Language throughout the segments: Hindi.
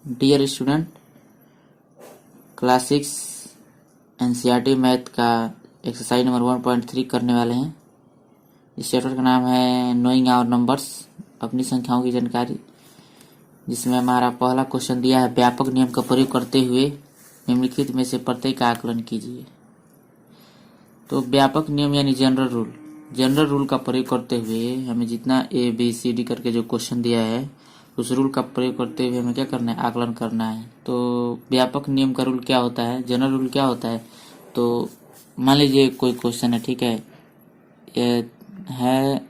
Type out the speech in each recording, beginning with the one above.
Dear student, class 6 NCERT math का एक्सरसाइज नंबर 1.3 करने वाले हैं। इस चैप्टर का नाम है नोइंग आवर नंबर्स, अपनी संख्याओं की जानकारी, जिसमें हमारा पहला क्वेश्चन दिया है व्यापक नियम का प्रयोग करते हुए निम्नलिखित में से प्रत्येक का आकलन कीजिए। तो व्यापक नियम यानी जनरल रूल का प्रयोग करते हुए हमें जितना ABCD करके जो क्वेश्चन दिया है उस रूल का प्रयोग करते हुए हमें क्या करना है, आकलन करना है। तो व्यापक नियम का रूल क्या होता है, जनरल रूल क्या होता है। तो मान लीजिए कोई क्वेश्चन है, ठीक है, ये है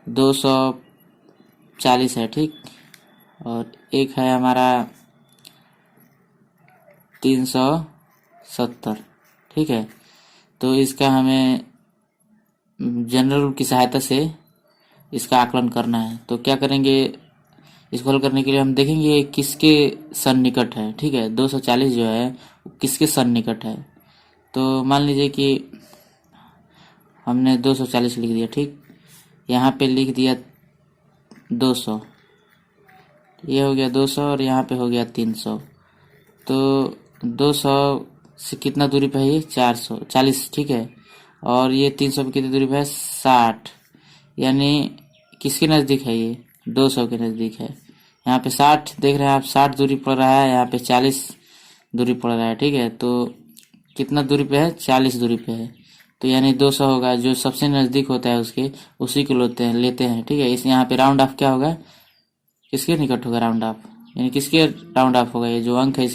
240 है, ठीक, और एक है हमारा 370, ठीक है। तो इसका हमें जनरल रूल की सहायता से इसका आकलन करना है। तो क्या करेंगे, इसको हल करने के लिए हम देखेंगे किसके सन्निकट है, ठीक है। 240 जो है किसके सन्निकट है। तो मान लीजिए कि हमने 240 लिख दिया, ठीक, यहाँ पे लिख दिया 200, ये हो गया 200 और यहाँ पे हो गया 300। तो 200 से कितना दूरी पे है, ये 440, ठीक है, और ये 300 पे कितनी दूरी पे है, 60, यानी किसके नज़दीक है, ये 200 के नज़दीक है। यहाँ पे 60 देख रहे हैं आप, 60 दूरी पड़ रहा है, यहाँ पे 40 दूरी पड़ रहा है, ठीक है। तो कितना दूरी पे है, 40 दूरी पे है। तो यानी 200 होगा, जो सबसे नज़दीक होता है उसके, उसी को लेते हैं, ठीक है। इस यहाँ पे राउंड ऑफ क्या होगा, किसके निकट होगा राउंड ऑफ, यानी किसके राउंड ऑफ होगा, ये जो अंक है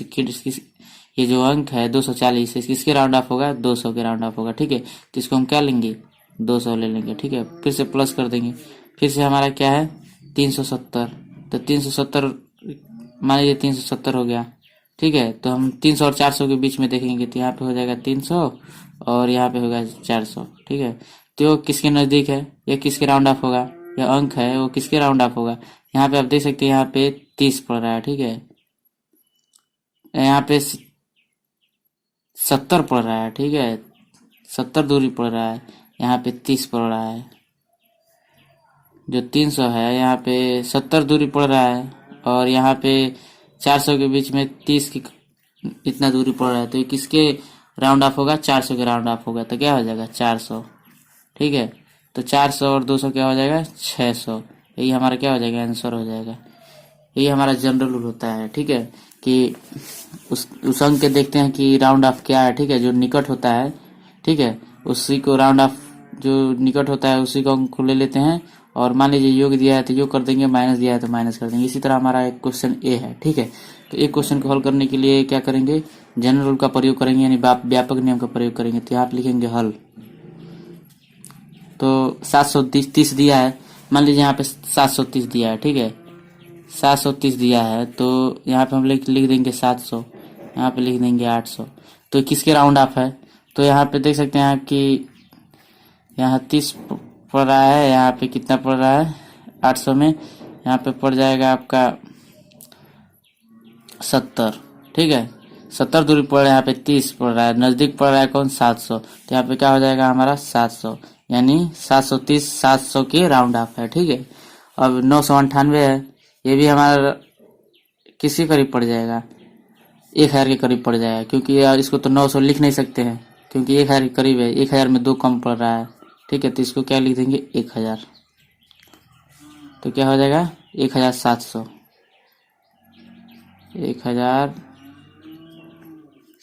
ये जो अंक है 240, किसके राउंड ऑफ होगा, 200 के राउंड ऑफ होगा, ठीक है। तो इसको हम क्या लेंगे, 200 ले लेंगे, ठीक है। फिर से प्लस कर देंगे, फिर से हमारा क्या है 370। तो 370 मान लीजिए 370 हो गया, ठीक है। तो हम 300 और 400 के बीच में देखेंगे, तो यहाँ पे हो जाएगा 300 और यहाँ पे होगा 400, ठीक है। तो किसके नज़दीक है, ये किसके राउंड ऑफ होगा, यह अंक है वो किसके राउंड ऑफ होगा। यहाँ पे आप देख सकते हैं, यहाँ पे 30 पड़ रहा है, ठीक है, यहाँ पे 70 पड़ रहा है, ठीक है, 70 दूरी पड़ रहा है, यहाँ पे 30 पड़ रहा है। जो 300 है यहाँ पे 70 दूरी पड़ रहा है, और यहाँ पे 400 के बीच में 30 की इतना दूरी पड़ रहा है। तो ये किसके राउंड ऑफ होगा, 400 के राउंड ऑफ होगा। तो क्या हो जाएगा 400, ठीक है। तो 400 और 200 क्या हो जाएगा, 600। यही हमारा क्या हो जाएगा, आंसर हो जाएगा। यही हमारा जनरल रूल होता है, ठीक है, कि उस अंक के देखते हैं कि राउंड ऑफ क्या है, ठीक है, जो निकट होता है, ठीक है, उसी को राउंड ऑफ जो निकट होता है उसी को अंक को ले लेते हैं। और मान लीजिए योग दिया है तो योग कर देंगे, माइनस दिया है तो माइनस कर देंगे। इसी तरह हमारा एक क्वेश्चन ए है, ठीक है। तो एक क्वेश्चन को हल करने के लिए क्या करेंगे, जनरल रूल का प्रयोग करेंगे, यानी व्यापक नियम का प्रयोग करेंगे। तो यहाँ पे लिखेंगे हल। तो 730 दिया है, मान लीजिए यहाँ पे 730 दिया है, ठीक है, 730 दिया है। तो यहाँ पे हम लिख देंगे 700, यहाँ पे लिख देंगे 800। तो किसके राउंड ऑफ है, तो यहाँ पे देख सकते हैं कि यहाँ 30 पड़ रहा है, यहाँ पे कितना पड़ रहा है 800 में, यहाँ पे पड़ जाएगा आपका 70, ठीक है, 70 दूरी पड़ रहा है, यहाँ पे 30 पड़ रहा है, नज़दीक पड़ रहा है कौन, 700। तो यहाँ पे क्या हो जाएगा हमारा 700, यानी 730 700 के राउंड ऑफ है, ठीक है। अब 998 है, ये भी हमारा किसी करीब पड़ जाएगा, 1000 के करीब पड़ जाएगा, क्योंकि यार इसको तो 900 लिख नहीं सकते हैं, क्योंकि 1000 के करीब है, 1000 में 2 कम पड़ रहा है, ठीक है। तो इसको क्या लिख देंगे 1000। तो क्या हो जाएगा 1700,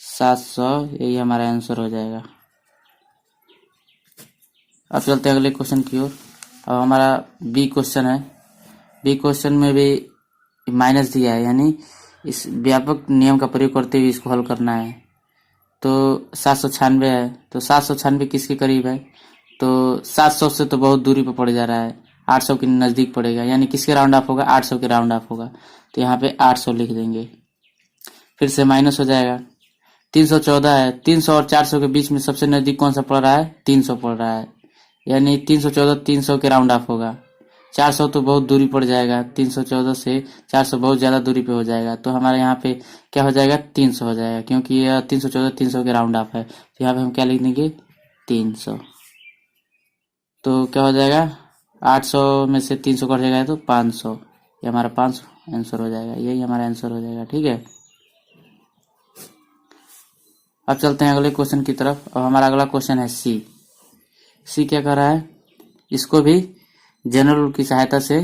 1700, यही हमारा आंसर हो जाएगा। अब चलते हैं अगले क्वेश्चन की ओर। अब हमारा बी क्वेश्चन है। बी क्वेश्चन में भी माइनस दिया है, यानी इस व्यापक नियम का प्रयोग करते हुए इसको हल करना है। तो 796 है, तो 796 किसके करीब है, तो 700 से तो बहुत दूरी पर पड़ जा रहा है, 800 के नज़दीक पड़ेगा, यानी किसके राउंड ऑफ होगा, 800 के राउंड ऑफ होगा। तो यहाँ पे 800 लिख देंगे, फिर से माइनस हो जाएगा। 314 है, 300 और 400 के बीच में सबसे नज़दीक कौन सा पड़ रहा है, 300 पड़ रहा है, यानी 314 300 के राउंड ऑफ होगा। 400 तो बहुत दूरी पड़ जाएगा, 314 से 400 बहुत ज़्यादा दूरी पे हो जाएगा। तो हमारे यहाँ पे क्या हो जाएगा, 300 हो जाएगा, क्योंकि यह 314 300 के राउंड ऑफ है। तो यहाँ पे हम क्या लिख देंगे 300। तो क्या हो जाएगा, 800 में से 300 कट जाएगा तो 500, ये हमारा 500 आंसर हो जाएगा, यही हमारा आंसर हो जाएगा। ठीक है, अब चलते हैं अगले क्वेश्चन की तरफ। अब हमारा अगला क्वेश्चन है सी। सी क्या कर रहा है, इसको भी जनरल रूल की सहायता से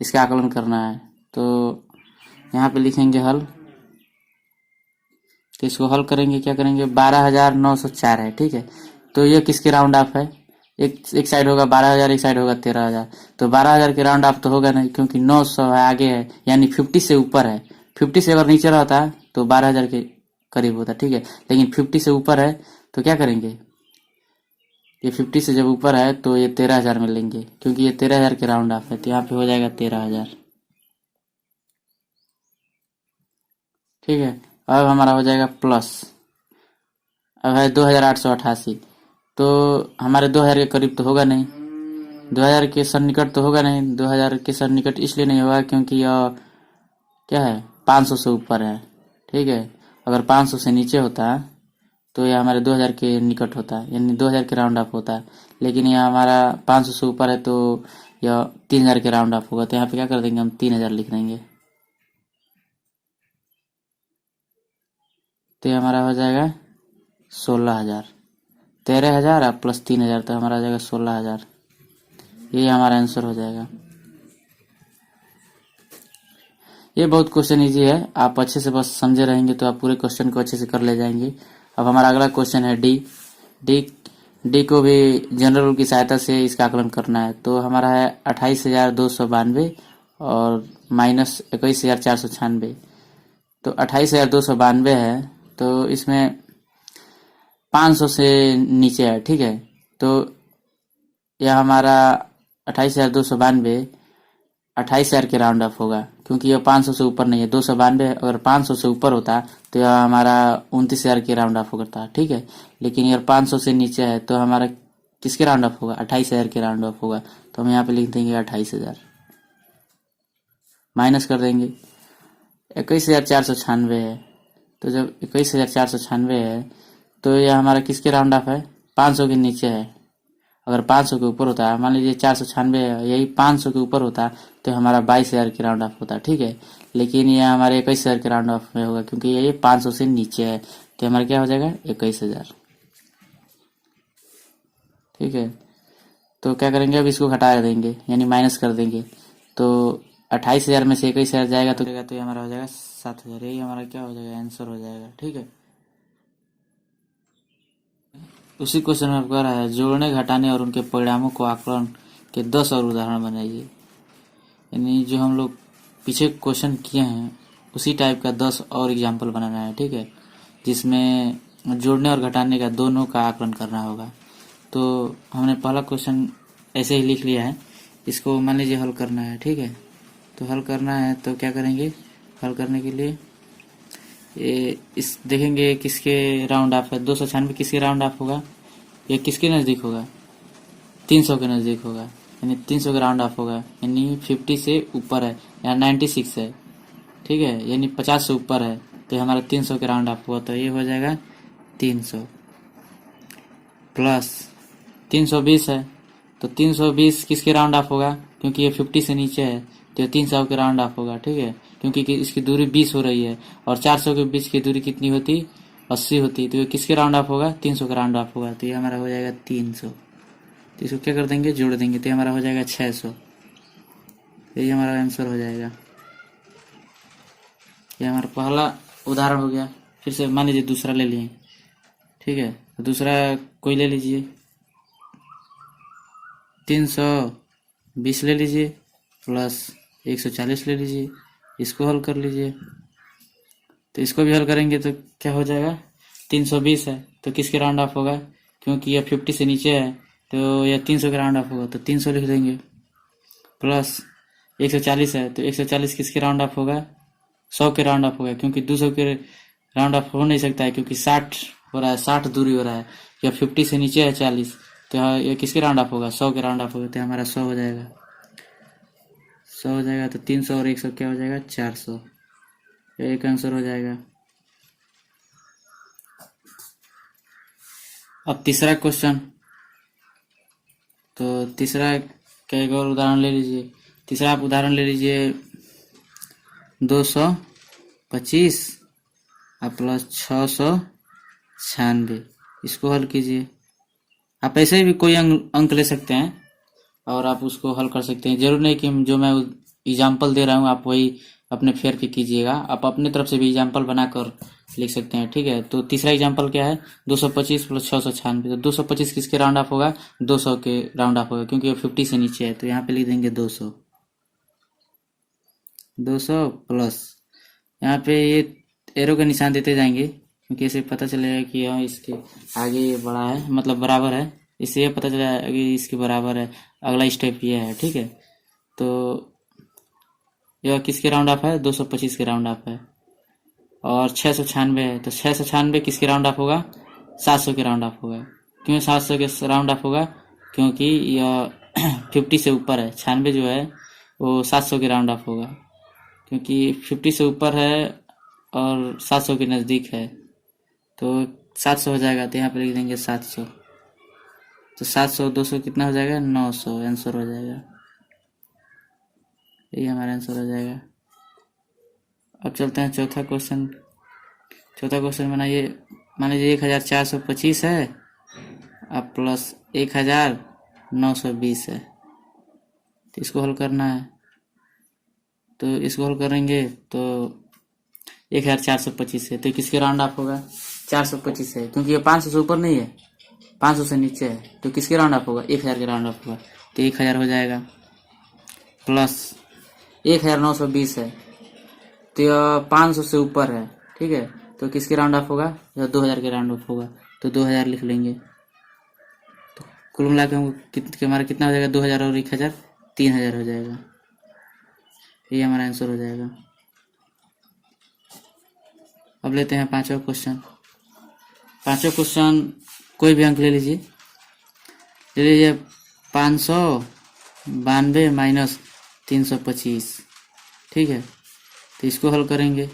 इसका आकलन करना है। तो यहाँ पे लिखेंगे हल, तो इसको हल करेंगे, क्या करेंगे, 12,904 है। ठीक है, तो ये किसके राउंड ऑफ है, एक साइड होगा 12,000, एक साइड होगा 13,000। तो 12,000 के राउंड ऑफ तो होगा नहीं, क्योंकि 900 है आगे है, यानी 50 से ऊपर है। 50 से अगर नीचे रहता तो 12,000 के करीब होता। ठीक है, लेकिन 50 से ऊपर है तो क्या करेंगे, ये 50 से जब ऊपर है तो ये 13,000 में लेंगे, क्योंकि ये 13,000 के राउंड ऑफ है, तो यहाँ पे हो जाएगा 13,000। ठीक है, अब हमारा हो जाएगा प्लस, अब है 2,888। तो हमारे 2,000 के करीब तो होगा नहीं, 2,000 के सन्निकट तो होगा नहीं। 2,000 के सन्निकट इसलिए नहीं होगा क्योंकि यह क्या है, 500 से ऊपर है। ठीक है, अगर 500 से नीचे होता तो यह हमारे 2,000 के निकट होता, यानी 2,000 के राउंड ऑफ होता। लेकिन यह हमारा 500 से ऊपर है तो यह 3,000 के राउंड ऑफ होगा। तो यहाँ पे क्या कर देंगे, हम 3,000 लिख देंगे। तो ये हमारा हो जाएगा 16,000। 13,000 प्लस 3,000 तो हमारा हो जाएगा 16,000। ये हमारा आंसर हो जाएगा। ये बहुत क्वेश्चन इजी है, आप अच्छे से बस समझे रहेंगे तो आप पूरे क्वेश्चन को अच्छे से कर ले जाएंगे। अब हमारा अगला क्वेश्चन है डी। डी डी को भी जनरल रूल की सहायता से इसका आकलन करना है। तो हमारा है 28,292 और माइनस 21,496। तो 28,292 है, तो इसमें 500 से नीचे है। ठीक है, तो यह हमारा 28,292 28,000 के राउंड ऑफ होगा, क्योंकि यह 500 से ऊपर नहीं है। 292 अगर 500 से ऊपर होता तो यह हमारा 29,000 के राउंड ऑफ होता। ठीक है, लेकिन यह 500 से नीचे है तो हमारा किसके राउंड ऑफ होगा, 28,000 के राउंड ऑफ होगा। तो हम यहाँ पे लिख देंगे 28,000, माइनस कर देंगे 21,496 है। तो जब 21,496 है तो यह हमारा किसके राउंड ऑफ है, 500 के नीचे है। अगर 500 के ऊपर होता है, मान लीजिए 496 है, यही 500 के ऊपर होता तो हमारा 22,000 के राउंड ऑफ होता। ठीक है, लेकिन यह हमारे 21,000 के राउंड ऑफ में होगा, क्योंकि ये 500 से नीचे है। तो हमारा क्या हो जाएगा, 21,000। ठीक है, तो क्या करेंगे, अब इसको घटा देंगे, यानी माइनस कर देंगे। तो 28,000 में से 21,000 जाएगा तो ये हमारा हो जाएगा 7,000। यही हमारा क्या हो जाएगा, आंसर हो जाएगा। ठीक है, उसी क्वेश्चन में कह रहा है जोड़ने, घटाने और उनके परिणामों को आकलन के 10 और उदाहरण बनाइए। यानी जो हम लोग पीछे क्वेश्चन किए हैं उसी टाइप का 10 और एग्जाम्पल बनाना है। ठीक है, जिसमें जोड़ने और घटाने का दोनों का आकलन करना होगा। तो हमने पहला क्वेश्चन ऐसे ही लिख लिया है, इसको मान लीजिए हल करना है। ठीक है, तो हल करना है तो क्या करेंगे, हल करने के लिए ये इस देखेंगे किसके राउंड ऑफ है, 296 किसके राउंड ऑफ होगा, ये किसके नज़दीक होगा, 300 के नज़दीक होगा, यानी 300 के राउंड ऑफ होगा, यानी 50 से ऊपर है, या 96 है। ठीक है, यानी 50 से ऊपर है तो हमारा 300 के राउंड ऑफ होगा। तो ये हो जाएगा 300 प्लस 320 है, तो 320 किसके राउंड ऑफ होगा, क्योंकि ये 50 से नीचे है तो 300 के राउंड ऑफ होगा। ठीक है, क्योंकि इसकी दूरी 20 हो रही है और 400 के बीच की दूरी कितनी होती, 80 होती। तो ये किसके राउंड ऑफ होगा, 300 का राउंड ऑफ होगा। तो ये हमारा हो जाएगा 300। तो इसको क्या कर देंगे, जोड़ देंगे, तो हमारा हो जाएगा 600। यही हमारा आंसर हो जाएगा। ये हमारा पहला उदाहरण हो गया। फिर से मान लीजिए दूसरा ले लिए। ठीक है, तो दूसरा कोई ले लीजिए, 320 ले लीजिए प्लस 140 ले लीजिए, इसको हल कर लीजिए। तो इसको भी हल करेंगे तो क्या हो जाएगा, 320 है तो किसके राउंड ऑफ होगा, क्योंकि यह 50 से नीचे है तो यह 300 के राउंड ऑफ होगा, तो 300 लिख देंगे। प्लस 140 है तो 140 किसके राउंड ऑफ होगा, 100 के राउंड ऑफ होगा, क्योंकि 200 के राउंड ऑफ हो नहीं सकता है, क्योंकि 60 हो रहा है, 60 दूरी हो रहा है, या 50 से नीचे है 40, तो ये किसके राउंड ऑफ होगा, 100 के राउंड ऑफ होगा। तो हमारा 100 हो जाएगा, 100 हो जाएगा। तो 300 और 100 क्या हो जाएगा, 400। एक आंसर हो जाएगा। अब तीसरा क्वेश्चन, तो तीसरा का एक और उदाहरण ले लीजिए। तीसरा आप उदाहरण ले लीजिए 225 और प्लस 696, इसको हल कीजिए। आप ऐसे भी कोई अंक ले सकते हैं और आप उसको हल कर सकते हैं। जरूर नहीं कि जो मैं एग्जाम्पल दे रहा हूँ आप वही अपने फेर के कीजिएगा, आप अपने तरफ से भी एग्जाम्पल बनाकर लिख सकते हैं। ठीक है, तो तीसरा एग्जाम्पल क्या है, 225 प्लस 696। तो 225 किसके राउंड ऑफ होगा, 200 के राउंड ऑफ होगा, क्योंकि 50 से नीचे है, तो यहाँ पे लिख देंगे 200 प्लस, यहाँ पे ये एरो का निशान देते जाएंगे, क्योंकि इसे पता चलेगा कि हाँ इसके आगे ये बड़ा है, मतलब बराबर है, इससे ये पता चला कि इसके बराबर है। अगला स्टेप ये है। ठीक है, तो यह किसके राउंड ऑफ है, 225 के राउंड ऑफ है, और 696 है, तो 696 किसके राउंड ऑफ होगा, 700 के राउंड ऑफ होगा। क्यों 700 के राउंड ऑफ होगा, क्योंकि यह 50 से ऊपर है, 96 जो है वो 700 के राउंड ऑफ होगा, क्योंकि 50 से ऊपर है और 700 के नज़दीक है, तो 700 हो जाएगा, तो यहाँ पे लिख देंगे 700। तो 700 200 कितना हो जाएगा, 900, आंसर हो जाएगा, यही हमारा आंसर हो जाएगा। अब चलते हैं चौथा क्वेश्चन। चौथा क्वेश्चन बनाइए। मान लीजिए 1425 है अब प्लस 1920 है, तो इसको हल करना है। तो इसको हल करेंगे तो 1425 है, तो किसके राउंड ऑफ होगा, 425 है, क्योंकि ये 500 से ऊपर नहीं है, 500 से नीचे है, तो किसके राउंड ऑफ होगा, 1000 के राउंड ऑफ होगा, तो 1000 हो जाएगा। प्लस 1920 है, तो यह 500 से ऊपर है। ठीक है, तो किसके राउंड ऑफ होगा, यह 2000 के राउंड ऑफ होगा, तो 2000 लिख लेंगे। तो कुल मिला के हमारा कितना हो जाएगा, 2000 और 1000, 3000 हो जाएगा, ये हमारा आंसर हो जाएगा। अब लेते हैं पांचवा क्वेश्चन। पांचवा क्वेश्चन कोई भी अंक ले लीजिए। 592 माइनस 325। ठीक है, तो इसको हल करेंगे।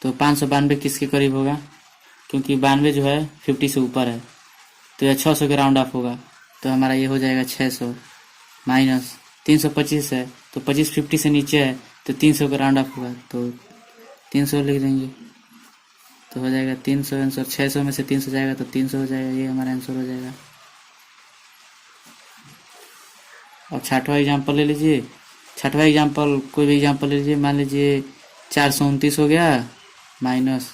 तो 592 किसके करीब होगा, क्योंकि 92 जो है 50 से ऊपर है, तो यह 600 के राउंड ऑफ होगा, तो हमारा ये हो जाएगा 600 माइनस 325 है, तो 25 50 से नीचे है, तो 300 का राउंड ऑफ होगा, तो 300 लिख देंगे, तो हो जाएगा 300 आंसर। 600 में से 300 जाएगा तो 300 हो जाएगा, ये हमारा आंसर हो जाएगा। अब छठवां एग्जाम्पल ले लीजिए। छठवां एग्जाम्पल कोई भी एग्जाम्पल ले लीजिए। मान लीजिए 429 हो गया माइनस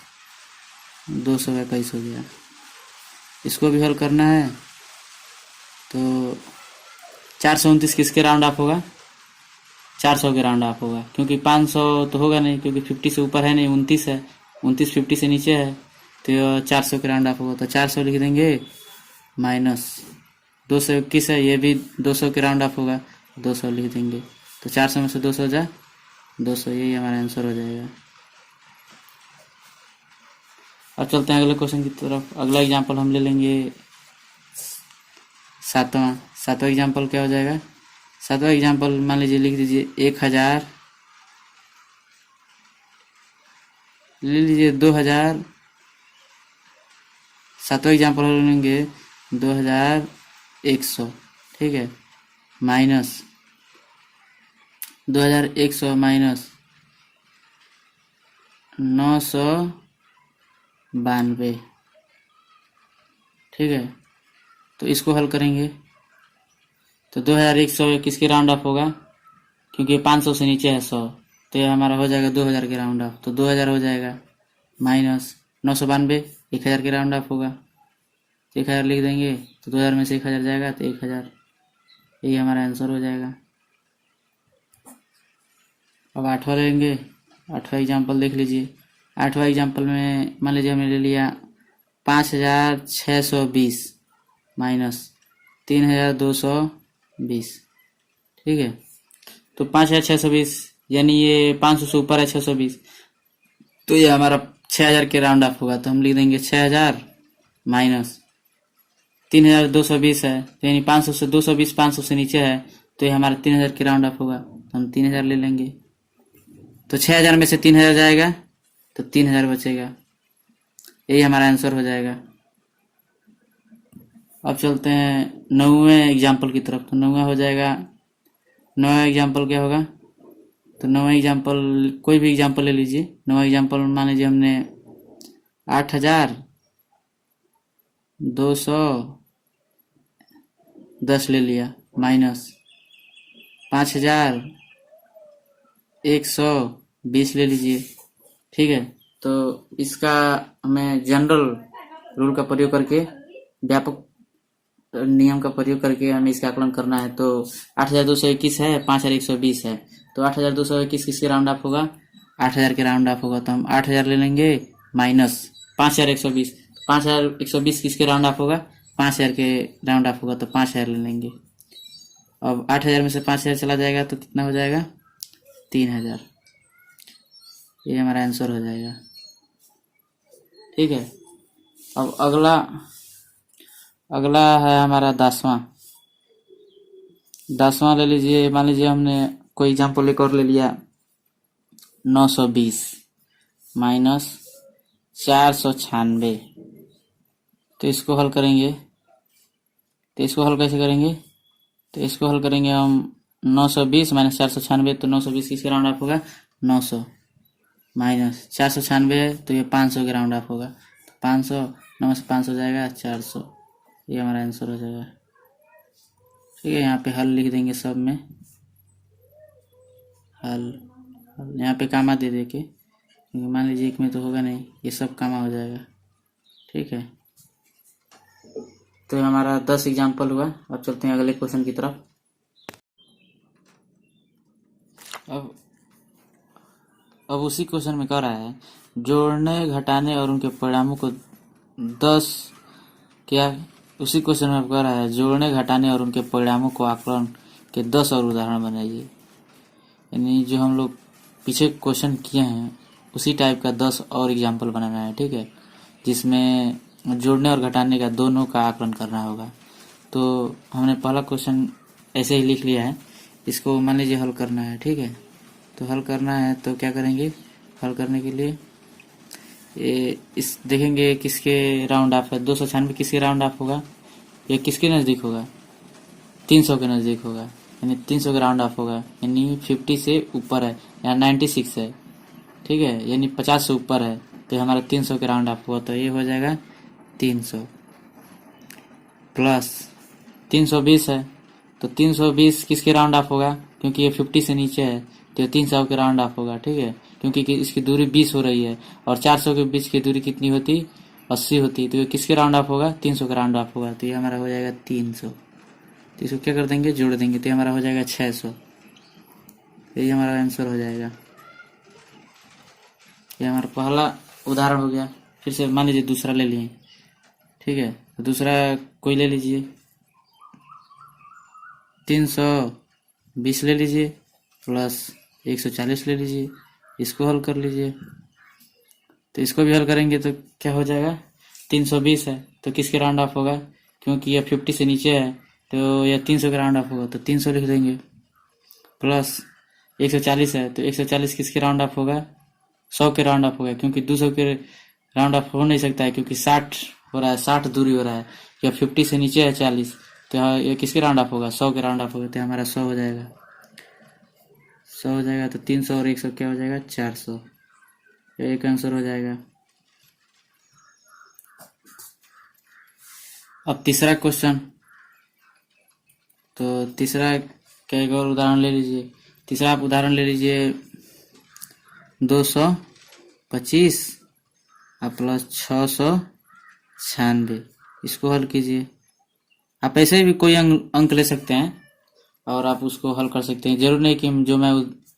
221 हो गया, इसको भी हल करना है। तो 429 किसके राउंड ऑफ होगा, 400 के राउंड ऑफ होगा, क्योंकि 500 तो होगा नहीं, क्योंकि 50 से ऊपर है नहीं, 29 है, 29 50 से नीचे है, तो 400 के राउंड ऑफ होगा, तो 400 लिख देंगे माइनस 221 है, ये भी 200 के राउंड ऑफ होगा, 200 लिख देंगे, तो 400 में से 200 जा 200, यही हमारा आंसर हो जाएगा। अब चलते हैं अगले क्वेश्चन की तरफ। अगला एग्जाम्पल हम ले लेंगे सातवां एग्जाम्पल क्या हो जाएगा। सातवां एग्जाम्पल मान लीजिए लिख दीजिए 1000, ले लीजिए 2000। सातवां एग्जाम्पल लेंगे 2100। ठीक है, माइनस 2100 माइनस 992। ठीक है, तो इसको हल करेंगे। तो 2100 किसके राउंड ऑफ होगा, क्योंकि 500 से नीचे है 100, तो ये हमारा हो जाएगा 2000 के राउंड ऑफ, तो 2000 हो जाएगा माइनस 992 1000 के राउंड ऑफ होगा, 1000 लिख देंगे, तो 2000 में से 1000 जाएगा, तो 1000, यही हमारा आंसर हो जाएगा। अब आठवां लेंगे। आठवां एग्जाम्पल देख लीजिए। आठवां एग्जाम्पल में मान लीजिए हमने ले लिया 5620 माइनस 3220। ठीक है, तो 5620 यानी ये 500 से ऊपर है 620, तो ये हमारा 6000 के राउंड ऑफ होगा, तो हम लिख देंगे 6000 माइनस 3220 है, तो यानी 500 से 220 500 से नीचे है, तो ये हमारा 3000 के राउंड ऑफ होगा, तो हम 3000 ले लेंगे। तो 6000 में से 3000 जाएगा तो 3000 बचेगा, यही हमारा आंसर हो जाएगा। अब चलते हैं 9वें एग्जाम्पल की तरफ। तो 9वां हो जाएगा, 9वां एग्जाम्पल क्या होगा, तो नवा एग्जाम्पल कोई भी एग्जाम्पल ले लीजिए। नवा एग्जाम्पल मान लीजिए हमने 8,210 ले लिया माइनस 5,120 ले लीजिए, ठीक है। तो इसका हमें जनरल रूल का प्रयोग करके, व्यापक नियम का प्रयोग करके हमें इसका आकलन करना है। तो 8,221 है, 5,120 है, तो 8,221 किसके राउंड ऑफ होगा? 8,000 के राउंड ऑफ होगा। तो हम 8,000 ले लेंगे माइनस 5,120, 5,120 किसके राउंड ऑफ होगा? 5,000 के राउंड ऑफ होगा, तो 5,000 ले लेंगे। अब 8,000 में से 5,000 चला जाएगा तो कितना हो जाएगा? 3,000। ये हमारा आंसर हो जाएगा, ठीक है। अब अगला है हमारा 10वां ले लीजिए। मान लीजिए हमने कोई एग्जाम्पल एक और ले लिया 920 माइनस 496। तो इसको हल करेंगे, तो इसको हल कैसे करेंगे? तो इसको हल करेंगे हम 920 माइनस 496। तो 920 किसके राउंड ऑफ होगा? 900 माइनस 496 है तो ये 500 के राउंड ऑफ होगा। तो 500 9 से 500 हो जाएगा 400। ये हमारा आंसर हो जाएगा, ठीक है। यहाँ पे हल लिख देंगे सब में, हल यहाँ पे कामा दे के, क्योंकि मान लीजिए एक में तो होगा नहीं, ये सब कामा हो जाएगा, ठीक है। तो हमारा 10 एग्जाम्पल हुआ। अब चलते हैं अगले क्वेश्चन की तरफ। अब उसी क्वेश्चन में कह रहा है जोड़ने घटाने और उनके परिणामों को 10 क्या उसी क्वेश्चन में कह रहा है जोड़ने घटाने और उनके परिणामों को आकलन के 10 और उदाहरण बनाइए। यानी जो हम लोग पीछे क्वेश्चन किए हैं उसी टाइप का 10 और एग्जाम्पल बनाना है, ठीक है, जिसमें जोड़ने और घटाने का दोनों का आकलन करना होगा। तो हमने पहला क्वेश्चन ऐसे ही लिख लिया है, इसको मान लीजिए हल करना है, ठीक है। तो हल करना है तो क्या करेंगे? हल करने के लिए इस देखेंगे किसके राउंड ऑफ है। 296 किसके राउंड ऑफ होगा? ये किसके नज़दीक होगा? 300 के नज़दीक होगा, यानी 300 के राउंड ऑफ होगा, यानी 50 से ऊपर है, यहाँ 96 है, ठीक है, यानी 50 से ऊपर है, तो हमारा 300 के राउंड ऑफ हुआ। तो ये हो जाएगा 300 प्लस 320 है, तो 320 किसके राउंड ऑफ होगा? क्योंकि ये 50 से नीचे है तो 300 के राउंड ऑफ होगा, ठीक है, क्योंकि इसकी दूरी 20 हो रही है और 400 के बीच की दूरी कितनी होती? 80 होती। तो ये किसके राउंड ऑफ होगा? 300 का राउंड ऑफ होगा। तो ये हमारा हो जाएगा 300। तो इसको क्या कर देंगे? जोड़ देंगे, तो ये हमारा हो जाएगा 600। यही हमारा आंसर हो जाएगा। ये हमारा पहला उदाहरण हो गया। फिर से मान लीजिए दूसरा ले लिए, ठीक है। तो दूसरा कोई ले लीजिए, 320 ले लीजिए प्लस 140 ले लीजिए, इसको हल कर लीजिए। तो इसको भी हल करेंगे तो क्या हो जाएगा? 320 है तो किसके राउंड ऑफ होगा? क्योंकि यह 50 से नीचे है तो यह 300 के राउंड ऑफ होगा, तो 300 लिख देंगे। प्लस 140 है तो 140 किसके राउंड ऑफ होगा? 100 के राउंड ऑफ होगा, क्योंकि 200 के राउंड ऑफ हो नहीं सकता है, क्योंकि 60 हो रहा है, 60 दूरी हो रहा है, या 50 से नीचे है 40, तो ये किसके राउंड ऑफ होगा? 100 के राउंड ऑफ होगा। तो हमारा 100 हो जाएगा, 100 हो जाएगा। तो 300 और 100 क्या हो जाएगा? 400। एक आंसर हो जाएगा। अब तीसरा क्वेश्चन, तो तीसरा क्या एक और उदाहरण ले लीजिए। तीसरा आप उदाहरण ले लीजिए 225 और प्लस 696, इसको हल कीजिए। आप ऐसे भी कोई अंक ले सकते हैं और आप उसको हल कर सकते हैं। जरूर नहीं कि जो मैं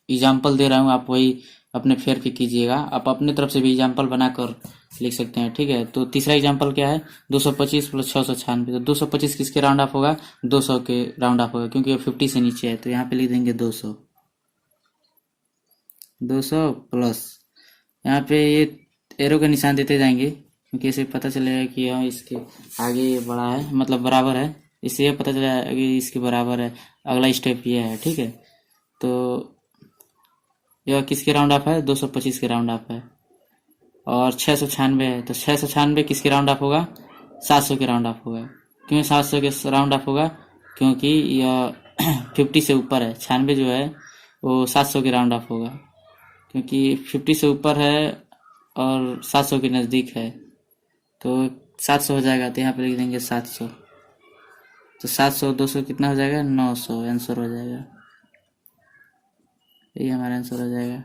एग्जाम्पल दे रहा हूँ आप वही अपने फेर पे कीजिएगा, आप अपने तरफ से भी एग्जाम्पल बनाकर लिख सकते हैं, ठीक है। तो तीसरा एग्जाम्पल क्या है? 225 प्लस 696। तो 225 किसके राउंड ऑफ होगा? 200 के राउंड ऑफ होगा, क्योंकि ये 50 से नीचे है, तो यहाँ पे लिख देंगे 200 प्लस, यहाँ पे ये एरो का निशान देते जाएंगे, क्योंकि इसे पता चलेगा कि यहाँ इसके आगे बड़ा है, मतलब बराबर है, इससे ये पता चला कि इसके बराबर है। अगला स्टेप ये है, ठीक है। तो यह किसके राउंड ऑफ है? 225 के राउंड ऑफ है, और 696 है, तो 696 किसके राउंड ऑफ होगा? 700 के राउंड ऑफ होगा। क्यों 700 के राउंड ऑफ होगा? क्योंकि यह 50 से ऊपर है, 96 जो है वो 700 के राउंड ऑफ होगा, क्योंकि 50 से ऊपर है और 700 के नज़दीक है, तो 700 हो जाएगा। तो यहाँ पे लिख देंगे 700। तो 700 200 कितना हो जाएगा? 900 आंसर हो जाएगा। यही हमारा आंसर हो जाएगा।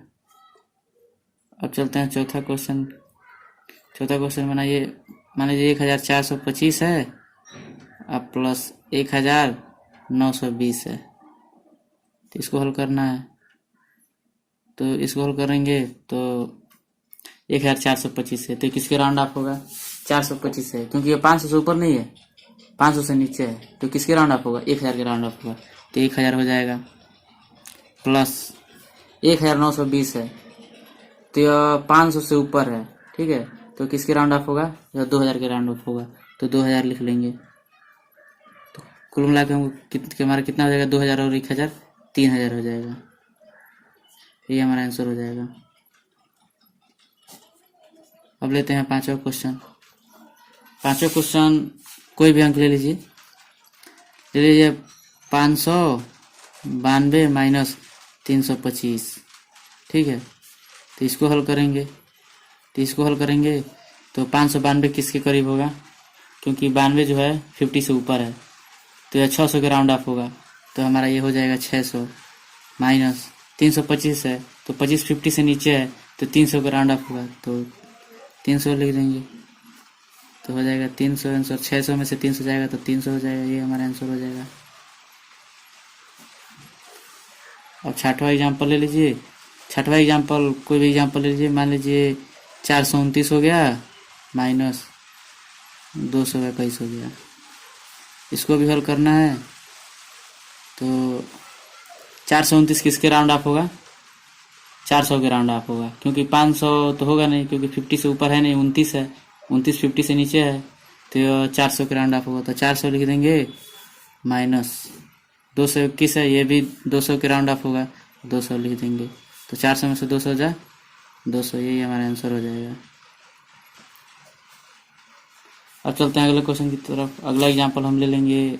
अब चलते हैं चौथा क्वेश्चन। चौथा क्वेश्चन बनाइए। मान लीजिए 1425 है अब प्लस 1920 है, तो इसको हल करना है। तो इसको हल करेंगे तो 1425 है, तो किसके राउंड ऑफ होगा? 425 है, क्योंकि ये 500 से ऊपर नहीं है, 500 से नीचे है, तो किसके राउंड ऑफ होगा? 1000 के राउंड ऑफ होगा। तो 1000 हो जाएगा, प्लस 1920 है, तो यह 500 से ऊपर है, ठीक है, तो किसके राउंड ऑफ होगा? यह 2000 के राउंड ऑफ होगा, तो 2000 लिख लेंगे। तो कुल मिला के हमको हमारा कितना हो जाएगा? 2000 और 1000 3000 हो जाएगा। ये हमारा आंसर हो जाएगा। अब लेते हैं पांचवा क्वेश्चन। पांचवा क्वेश्चन कोई भी अंक ले लीजिए। ले लीजिए 592 माइनस 325, ठीक है। तो इसको हल करेंगे तो 592 किसके करीब होगा? क्योंकि 92 जो है 50 से ऊपर है, तो यह 600 के राउंड ऑफ होगा, तो हमारा ये हो जाएगा 600 माइनस 325 है, तो 25 50 से नीचे है, तो 300 का राउंड ऑफ होगा, तो 300 लिख देंगे, तो हो जाएगा 300 आंसर। 600 में से 300 जाएगा तो 300 हो जाएगा। ये हमारा आंसर हो जाएगा। अब छठवां एग्जाम्पल ले लीजिए। छठवां एग्जाम्पल कोई भी एग्जाम्पल ले लीजिए। मान लीजिए 429 हो गया माइनस 221 हो गया। इसको भी हल करना है। तो 429 किसके राउंड ऑफ होगा? 400 के राउंड ऑफ होगा, क्योंकि 500 तो होगा नहीं, क्योंकि 50 से ऊपर है नहीं, 29 है, 29 50 से नीचे है, तो 400 के राउंड ऑफ होगा। तो 400 लिख देंगे माइनस 221 है, ये भी 200 के राउंड ऑफ होगा, 200 लिख देंगे। तो 400 में से 200 जा 200, यही हमारा आंसर हो जाएगा। अब चलते हैं अगले क्वेश्चन की तरफ। अगला एग्जाम्पल हम ले लेंगे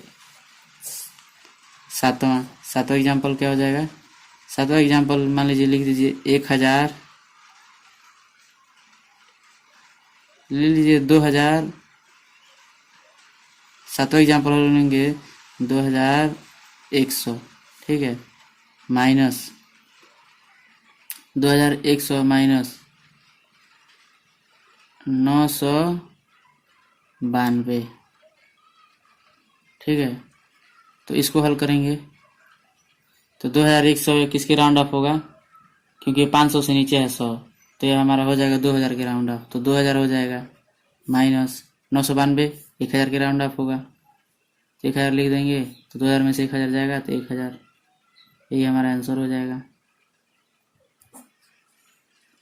सातवां एग्जाम्पल क्या हो जाएगा? सातवां एग्जाम्पल मान लीजिए लिख दीजिए 1000, ले लीजिए 2000। सातवां एग्जाम्पल लेंगे 2100, ठीक है, माइनस 2100 माइनस 992, ठीक है। तो इसको हल करेंगे तो 2100 किसके राउंड ऑफ होगा? क्योंकि 500 से नीचे है 100, तो ये हमारा हो जाएगा 2000 के राउंड ऑफ, तो 2000 हो जाएगा माइनस 992 1000 के राउंड ऑफ होगा, 1000 लिख देंगे, तो 2000 में से 1000 जाएगा तो 1000, यही हमारा आंसर हो जाएगा।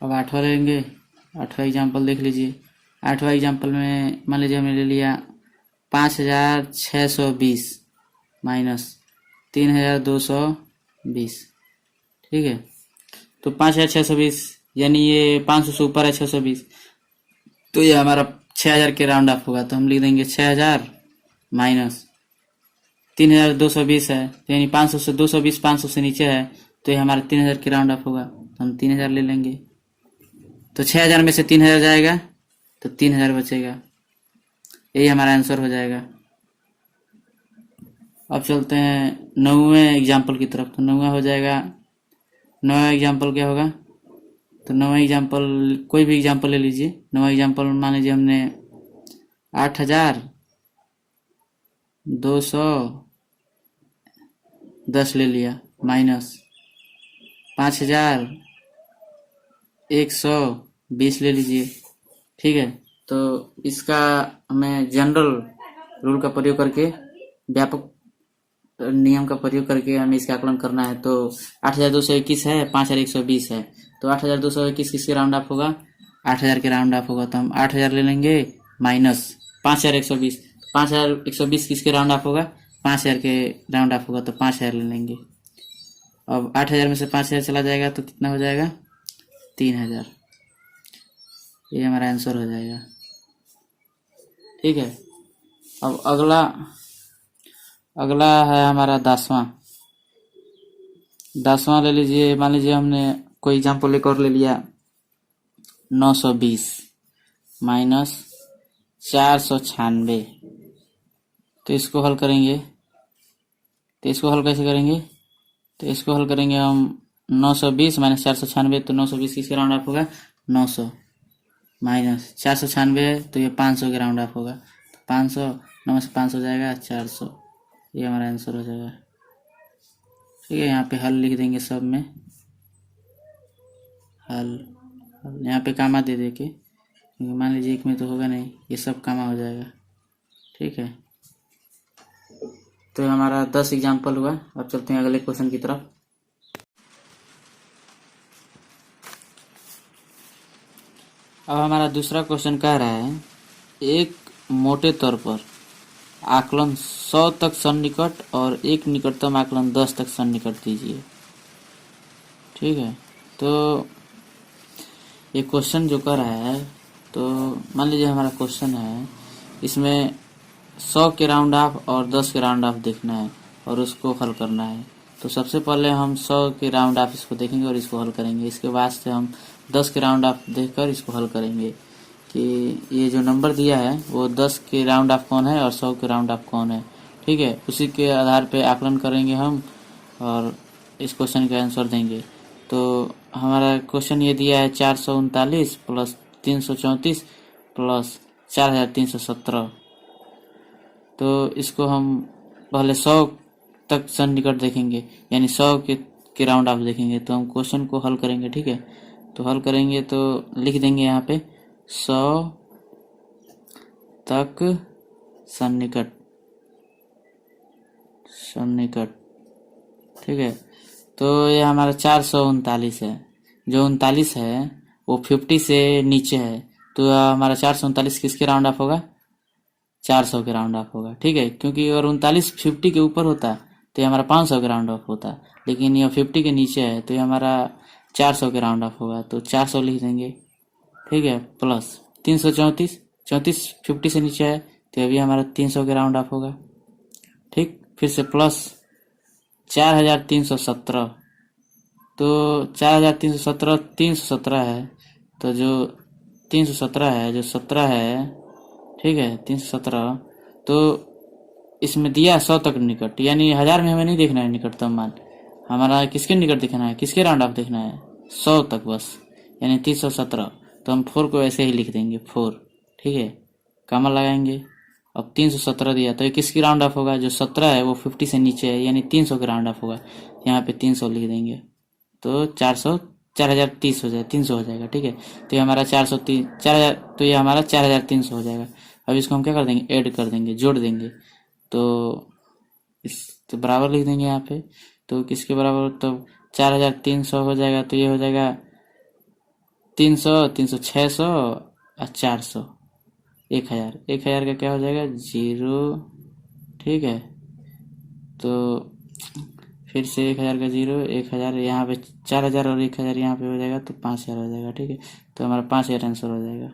अब आठवां लेंगे। आठवां एग्जाम्पल देख लीजिए। आठवां एग्जाम्पल में मान लीजिए हमने ले लिया 5620 माइनस 3220, ठीक है। तो 5620 यानी ये 500 से ऊपर है 620, तो ये हमारा 6000 के राउंड ऑफ होगा, तो हम लिख देंगे 6000 माइनस 3220 है, तो यानी 500 से 220 500 से नीचे है, तो ये हमारा 3000 के राउंड ऑफ होगा, तो हम 3000 ले लेंगे। तो 6000 में से 3000 जाएगा तो 3000 बचेगा, यही हमारा आंसर हो जाएगा। अब चलते हैं 9वें एग्जाम्पल की तरफ। तो 9वां हो जाएगा, 9वां एग्जाम्पल क्या होगा? तो 9वां एग्जाम्पल कोई भी एग्जाम्पल ले लीजिए। 9वां एग्जाम्पल मान लीजिए हमने 8210 ले लिया माइनस 5120 ले लीजिए, ठीक है। तो इसका हमें जनरल रूल का प्रयोग करके, व्यापक नियम का प्रयोग करके हमें इसका आकलन करना है। तो 8221 है, 5120 है, तो 8221 किसके राउंड ऑफ होगा? 8000 के राउंड ऑफ होगा, तो हम 8000 ले लेंगे माइनस 5120। 5120 किसके राउंड ऑफ होगा? 5000 के राउंड ऑफ होगा, तो 5000 ले लेंगे। अब 8000 में से 5000 चला जाएगा तो कितना हो जाएगा? 3000, ये हमारा आंसर हो जाएगा, ठीक है। अब अगला है हमारा 10वां। 10वां ले लीजिए, मान लीजिए हमने कोई एग्जाम्पल एक और ले लिया 920 माइनस 496। तो इसको हल करेंगे, तो इसको हल कैसे करेंगे? तो इसको हल करेंगे हम 920 माइनस 496, तो 920 किसके राउंड ऑफ होगा? 900 माइनस 496 है तो ये 500 के राउंड ऑफ होगा, तो 500 9 से 500 हो जाएगा 400। ये हमारा आंसर हो जाएगा। ठीक है, यहाँ पे हल लिख देंगे सब में, हल यहाँ पे कामा दे दे के, क्योंकि मान लीजिए एक में तो होगा नहीं, ये सब कामा हो जाएगा। ठीक है, तो हमारा 10 एग्जाम्पल हुआ। अब चलते हैं अगले क्वेश्चन की तरफ। अब हमारा दूसरा क्वेश्चन कह रहा है, एक मोटे तौर पर आकलन 100 तक सन्निकट और एक निकटतम आकलन 10 तक सन्निकट दीजिए। ठीक है, तो ये क्वेश्चन जो कर रहा है, तो मान लीजिए हमारा क्वेश्चन है, इसमें 100 के राउंड ऑफ और 10 के राउंड ऑफ देखना है और उसको हल करना है। तो सबसे पहले हम 100 के राउंड ऑफ इसको देखेंगे और इसको हल करेंगे। इसके बाद से हम 10 के राउंड ऑफ देखकर इसको हल करेंगे कि ये जो नंबर दिया है वो 10 के राउंड ऑफ कौन है और 100 के राउंड ऑफ कौन है। ठीक है, उसी के आधार पे आकलन करेंगे हम और इस क्वेश्चन का आंसर देंगे। तो हमारा क्वेश्चन ये दिया है 439 प्लस 334 प्लस 4317। तो इसको हम पहले 100 तक सन्निकट देखेंगे, यानी 100 के राउंड ऑफ देखेंगे। तो हम क्वेश्चन को हल करेंगे। ठीक है, तो हल करेंगे तो लिख देंगे यहाँ पे 100 तक सन्निकट। ठीक है, तो ये हमारा 439 है, जो 39 है वो 50 से नीचे है, तो हमारा 439 किसके राउंड ऑफ होगा? 400 के राउंड ऑफ होगा। ठीक है, क्योंकि अगर 39 50 के ऊपर होता तो ये हमारा 500 के राउंड ऑफ होता, लेकिन ये 50 के नीचे है तो ये हमारा 400 के राउंड ऑफ होगा, तो 400 लिख देंगे। ठीक है, प्लस 334, 34 50 से नीचे है तो अभी हमारा 300 के राउंड ऑफ होगा। ठीक, फिर से प्लस 4317, तो 4317 317 है, तो जो 317 है, जो 17 है, ठीक है 317, तो इसमें दिया 100 तक निकट, यानी 1000 में हमें नहीं देखना है निकटतम मान, हमारा किसके निकट देखना है, किसके राउंड ऑफ देखना है? 100 तक बस, यानी 317। तो हम 4 को ऐसे ही लिख देंगे 4। ठीक है, कॉमा लगाएंगे। अब 317 दिया तो ये किसकी राउंड ऑफ होगा? जो 17 है वो 50 से नीचे है, यानी 300 के राउंड ऑफ होगा, यहाँ पे 300 लिख देंगे। तो 4030 हो जाए, 300 हो जाएगा। ठीक है, तो ये हमारा 430 4000, तो ये हमारा 4300 हो जाएगा। अब इसको हम क्या कर देंगे? ऐड कर देंगे, जोड़ देंगे। तो इस तो बराबर लिख देंगे यहाँ पे, तो किसके बराबर? तो 4300 हो जाएगा, तो ये हो जाएगा 300 300 600 और 400 1000। 1000 का क्या हो जाएगा? 0। ठीक है, तो फिर से 1000 का 0, 1000 यहाँ पे 4000 और 1000 यहाँ पे हो जाएगा, तो 5000 हो जाएगा। ठीक है, तो हमारा 5000 आंसर हो जाएगा।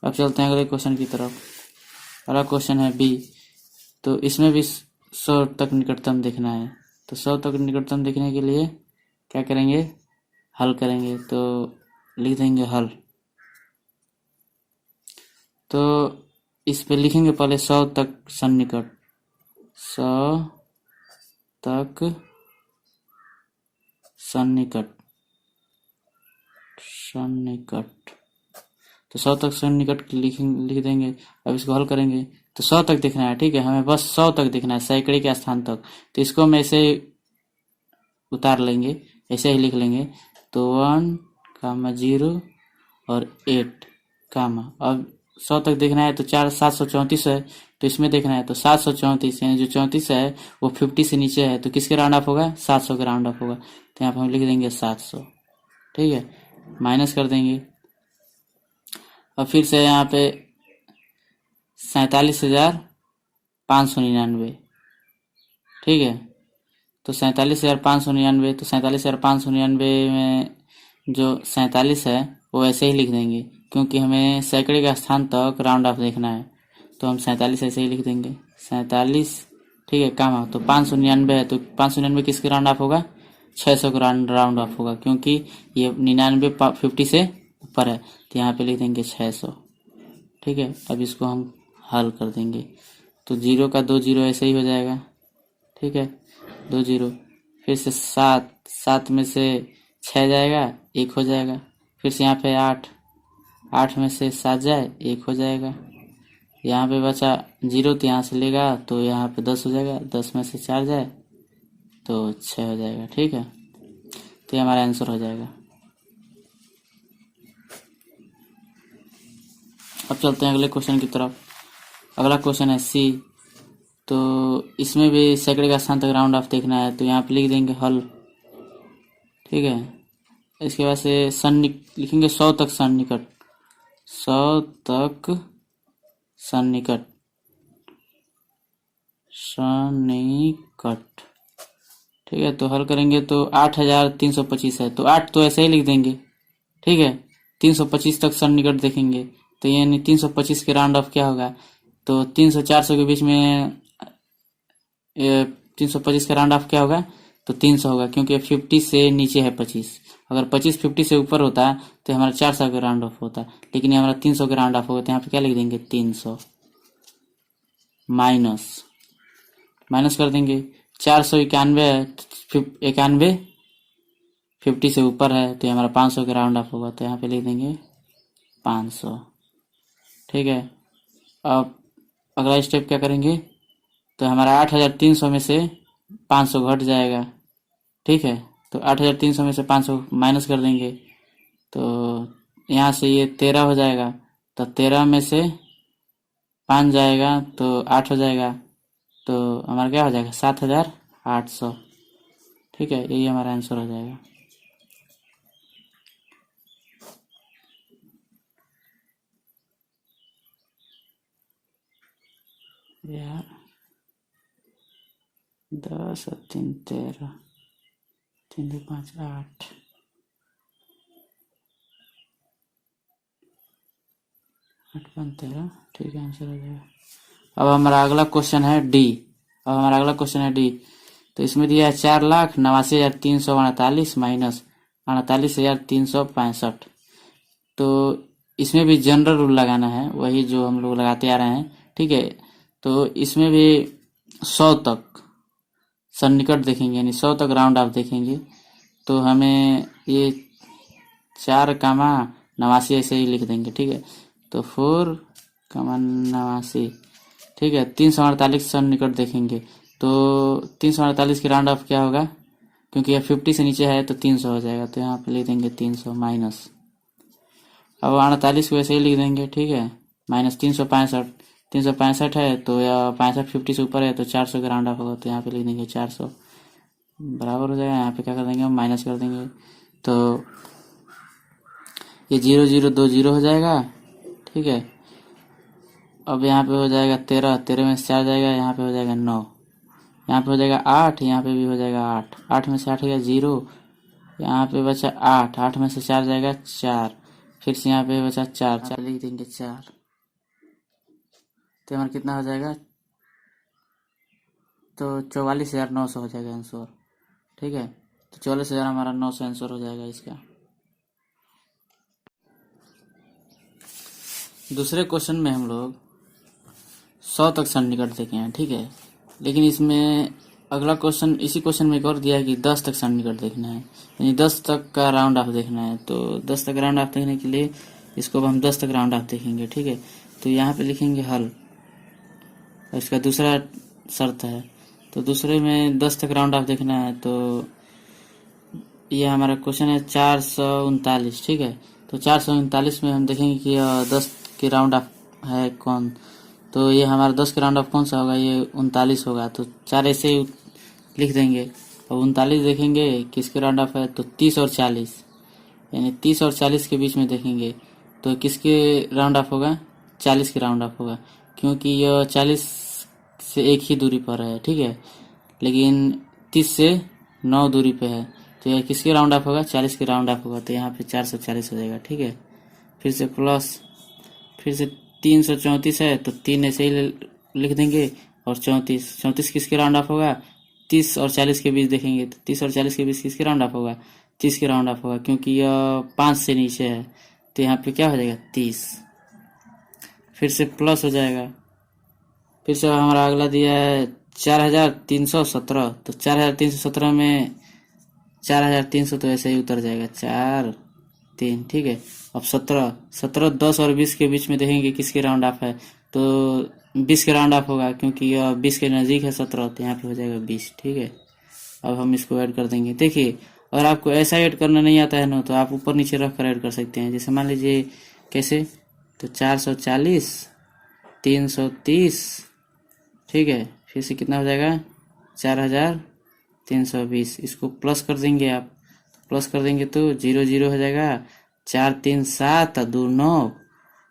अब चलते हैं अगले क्वेश्चन की तरफ। अगला क्वेश्चन है बी, तो इसमें भी 100 तक निकटतम देखना है। तो 100 तक निकटतम देखने के लिए क्या करेंगे? हल करेंगे। तो लिख देंगे हल। तो इस पे लिखेंगे पहले 100 तक सन्निकट, 100 तक सन्निकट। तो 100 तक सन्निकट लिख देंगे। अब इसको हल करेंगे तो 100 तक देखना है। ठीक है, हमें बस 100 तक देखना है, सैकड़े के स्थान तक। तो इसको हम ऐसे उतार लेंगे, ऐसे ही लिख लेंगे। तो 1, 0 और 8, अब 100 तक देखना है तो 734 है, तो इसमें देखना है तो 734, यानी जो 34 है वो 50 से नीचे है, तो किसके राउंड ऑफ होगा? 700 के राउंड ऑफ होगा। तो यहाँ पे हम लिख देंगे 700। ठीक है, माइनस कर देंगे। और फिर से यहाँ पे 47,599। ठीक है, तो 47,599, तो 47,599 में जो 47 है वो ऐसे ही लिख देंगे, क्योंकि हमें सैकड़े का स्थान तक राउंड ऑफ देखना है। तो हम 47 ऐसे ही लिख देंगे, 47। ठीक है, काम है। तो 599 है, तो 599 किसके राउंड ऑफ होगा? 600 का राउंड ऑफ होगा, क्योंकि ये 99 50 से ऊपर है, तो यहाँ पे लिख देंगे 600। ठीक है, अब इसको हम हल कर देंगे, तो 0 का 2 जीरो ऐसे ही हो जाएगा। ठीक है, 2 जीरो, फिर से 7 में से 6 जाएगा, 1 हो जाएगा। फिर से यहाँ पे 8 में से 7 जाए, 1 हो जाएगा। यहाँ पे बचा 0, तो यहाँ से लेगा तो यहाँ पे 10 हो जाएगा। 10 में से 4 जाए तो 6 हो जाएगा। ठीक है, तो ये हमारा आंसर हो जाएगा। अब चलते हैं अगले क्वेश्चन की तरफ। अगला क्वेश्चन है सी। तो इसमें भी सैकड़े का स्थान तक राउंड ऑफ देखना है, तो यहाँ पे लिख देंगे हल। ठीक है, इसके बाद से लिखेंगे 100 तक सन्निकट, 100 तक सन्निकट, सन्निकट। ठीक है, तो हल करेंगे तो 8325 है, तो 8 तो ऐसे ही लिख देंगे। ठीक है, 325 तक सन्निकट देखेंगे, तो यानी 325 के राउंड ऑफ क्या होगा? तो 300 400 के बीच में 325 का राउंड ऑफ क्या होगा? तो 300 होगा, क्योंकि 50 से नीचे है 25। अगर 25 50 से ऊपर होता तो हमारा 400 का राउंड ऑफ होता, लेकिन ये हमारा 300 का राउंड ऑफ होगा, तो यहाँ पे क्या लिख देंगे? 300 माइनस कर देंगे। 491 है, 91 50 से ऊपर है, तो हमारा 500 का राउंड ऑफ होगा, तो यहाँ पे लिख देंगे 500। ठीक है, अब अगला स्टेप क्या करेंगे? तो हमारा 8300 में से 500 घट जाएगा। ठीक है, तो 8300 में से 500 माइनस कर देंगे, तो यहाँ से ये 13 हो जाएगा। तो 13 में से 5 जाएगा तो 8 हो जाएगा, तो हमारा क्या हो जाएगा? 7800। ठीक है, यही हमारा आंसर हो जाएगा। यार 10 और 3 13, 3 2 5 8, 8 5 13। ठीक है, आंसर हो जाएगा। अब हमारा अगला क्वेश्चन है डी। तो इसमें दिया है 4,89,348 माइनस 48,365। तो इसमें भी जनरल रूल लगाना है, वही जो हम लोग लगाते आ रहे हैं। ठीक है, तो इसमें भी 100 तक सन्निकट देखेंगे, यानी 100 तक राउंड ऑफ देखेंगे, तो हमें ये 4,89 ऐसे ही लिख देंगे। ठीक है, तो 4,89। ठीक है, 348 सन्निकट देखेंगे, तो 348 के राउंड ऑफ क्या होगा? क्योंकि यह 50 से नीचे है तो 300 हो जाएगा, तो यहाँ पे लिख देंगे 300 माइनस। अब 48 को ऐसे ही लिख देंगे। ठीक है, माइनस 365 है, तो यह 65 50 से ऊपर है, तो 400 का राउंड ऑफ होगा, तो यहाँ पे लिख देंगे 400 बराबर हो जाएगा। यहाँ पे क्या कर देंगे? माइनस कर देंगे, तो ये 0 0 2 0 हो जाएगा। ठीक है, अब यहाँ पे हो जाएगा 13 में से 4 जाएगा, यहाँ पे हो जाएगा 9, यहाँ पे हो जाएगा 8, यहाँ पे भी हो जाएगा 8 में से 8 गया 0, यहाँ पे बचा 8 में से 4 जाएगा 4, फिर से यहाँ पे बचा 4 लिख देंगे 4, तो हमारा कितना हो जाएगा? तो 44,900 हो जाएगा आंसर। ठीक है, तो 44,000 हमारा 900 आंसर हो जाएगा इसका। दूसरे क्वेश्चन में हम लोग 100 तक सन्निकट देखे हैं। ठीक है, लेकिन इसमें अगला क्वेश्चन, इसी क्वेश्चन में एक और दिया है कि 10 तक सन्निकट देखना है, यानी 10 तक का राउंड ऑफ देखना है। तो 10 तक राउंड ऑफ देखने के लिए इसको हम 10 तक राउंड ऑफ देखेंगे। ठीक है, तो यहाँ पे लिखेंगे हल, इसका दूसरा शर्त है। तो दूसरे में 10 तक राउंड ऑफ देखना है, तो ये हमारा क्वेश्चन है 439। ठीक है, तो 439 में हम देखेंगे कि 10 के राउंड ऑफ है कौन, तो ये हमारा 10 के राउंड ऑफ कौन सा होगा? ये 39 होगा, तो 4 ऐसे ही लिख देंगे। और 39 देखेंगे किसके राउंड ऑफ है? तो 30 और 40, यानी 30 और 40 के बीच में देखेंगे, तो किसके राउंड ऑफ होगा? 40 के राउंड ऑफ होगा, क्योंकि यह 40 से एक ही दूरी पर है। ठीक है, लेकिन 30 से 9 दूरी पे है, तो यह किसके राउंड ऑफ होगा? 40 के राउंड ऑफ होगा, तो यहाँ पे 440 हो जाएगा। ठीक है, फिर से प्लस, फिर से 334 है, तो 3 ऐसे ही लिख देंगे, और 34। 34 किसके राउंड ऑफ होगा? 30 और 40 के बीच देखेंगे तो 30 और 40 के बीच किसके राउंड ऑफ होगा? 30 के राउंड ऑफ होगा, क्योंकि यह 5 से नीचे है तो यहाँ पे क्या हो जाएगा? 30। फिर से प्लस हो जाएगा। फिर से हमारा अगला दिया है 4317, तो 4317 में 4300 तो ऐसे ही उतर जाएगा, 4 3, ठीक है। अब 17 10 और 20 के बीच में देखेंगे किसके राउंड ऑफ है, तो 20 के राउंड ऑफ होगा, क्योंकि यह 20 के नज़दीक है 17, तो यहाँ पे हो जाएगा 20, ठीक है। अब हम इसको ऐड कर देंगे। देखिए, अगर आपको ऐसा ऐड करना नहीं आता है ना, तो आप ऊपर नीचे रख कर ऐड कर सकते हैं। जैसे मान लीजिए कैसे, तो 440 330, ठीक है। फिर से कितना हो जाएगा? 4320। इसको प्लस कर देंगे आप, प्लस कर देंगे तो 0 0 हो जाएगा। 4 3 7 और 2 9,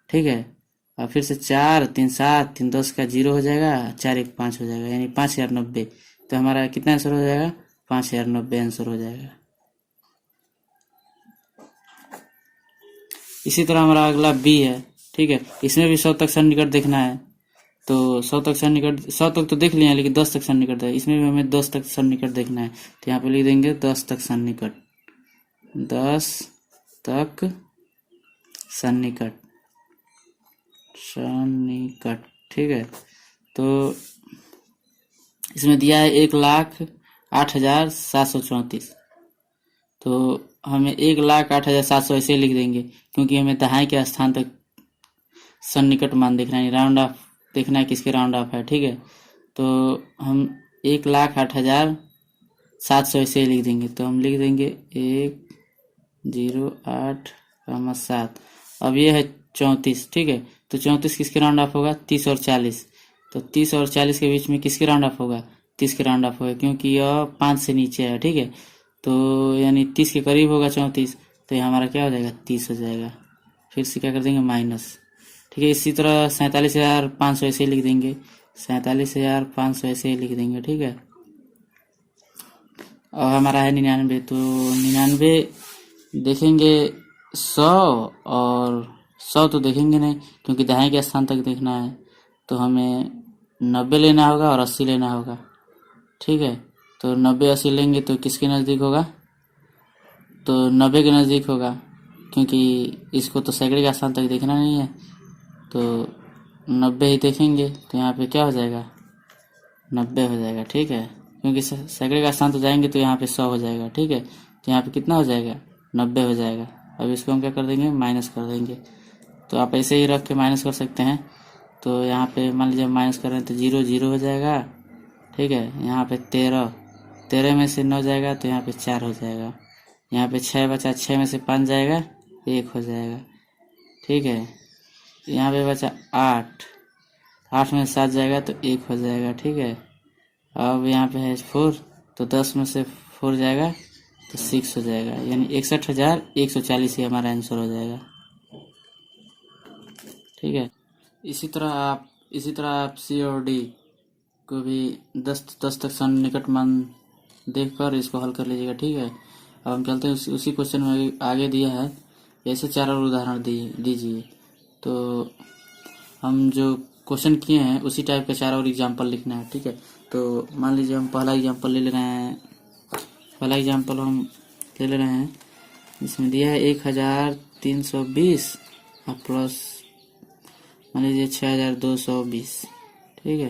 ठीक है। और फिर से 4 3 7 3 10 का 0 हो जाएगा, 4 1 5 हो जाएगा, यानी 5090। तो हमारा कितना आंसर हो जाएगा? 5090 आंसर हो जाएगा। इसी तरह हमारा अगला बी है, ठीक है। इसमें भी 100 तक सन्निकट देखना है, तो 100 तक सन्निकट, 100 तक तो देख लिया, लेकिन 10 तक सन्निकट है। इसमें भी हमें 10 तक सन्निकट देखना है, तो यहाँ पे लिख देंगे 10 तक सन्निकट, 10 तक सन्निकट, सन्निकट, ठीक है। तो इसमें दिया है 1,08,734, तो हमें 1,08,700 ऐसे लिख देंगे, क्योंकि हमें दहाई के स्थान तक सन्निकट मान देखना है, राउंड ऑफ देखना है किसके राउंड ऑफ है, ठीक है। तो हम 1,08,700 ऐसे ही लिख देंगे, तो हम लिख देंगे 108,7। अब ये है 34, ठीक है। तो 34 किसके राउंड ऑफ होगा? 30 और 40। तो 30 और 40 के बीच में किसके राउंड ऑफ होगा? 30 के राउंड ऑफ होगा, क्योंकि यह 5 से नीचे है, ठीक है। तो यानी 30 के करीब होगा 34, तो ये हमारा क्या हो जाएगा? 30 हो जाएगा। फिर से क्या कर देंगे? माइनस, ठीक है। इसी तरह 47,500 ऐसे ही लिख देंगे, 47,500 ऐसे ही लिख देंगे, ठीक है। और हमारा है 99, तो 99 देखेंगे 100 और 100 तो देखेंगे नहीं, क्योंकि दाएं के स्थान तक देखना है, तो हमें 90 लेना होगा और 80 लेना होगा, ठीक है। तो 90 80 लेंगे तो किसके नज़दीक होगा? तो 90 के नज़दीक होगा, क्योंकि इसको तो सैकड़े का स्थान तक देखना नहीं है, तो 90 ही देखेंगे, तो यहाँ पे क्या हो जाएगा? 90 हो जाएगा, ठीक है। क्योंकि सैकड़े का स्थान तो जाएंगे तो यहाँ पे 100 हो जाएगा, ठीक है। तो यहाँ पे कितना हो जाएगा? 90 हो जाएगा। अब इसको हम क्या कर देंगे? माइनस कर देंगे। तो आप ऐसे ही रख के माइनस कर सकते हैं। तो यहाँ पे मान लीजिए माइनस कर रहे हैं तो 0 0 हो जाएगा, ठीक है। यहाँ पे 13 में से 9 जाएगा तो यहाँ पे 4 हो जाएगा। यहाँ पे 6 बचा, 6 में से 5 जाएगा, 1 हो जाएगा, ठीक है। यहाँ पे बचा 8 में 7 जाएगा तो 1 हो जाएगा, ठीक है। अब यहाँ पे है 4, तो 10 में से 4 जाएगा तो 6 हो जाएगा, यानी 61,140 ही हमारा आंसर हो जाएगा, ठीक है। इसी तरह आप सी और डी को भी 10 तक सन्निकट मान देखकर इसको हल कर लीजिएगा, ठीक है। अब हम चलते हैं उसी क्वेश्चन में आगे दिया है, ऐसे 4 और उदाहरण दीजिए। तो हम जो क्वेश्चन किए हैं उसी टाइप का 4 और एग्जाम्पल लिखना है, ठीक है। तो मान लीजिए हम पहला एग्जाम्पल ले ले रहे हैं, इसमें दिया है 1,320 और प्लस मान लीजिए 6,220, ठीक है।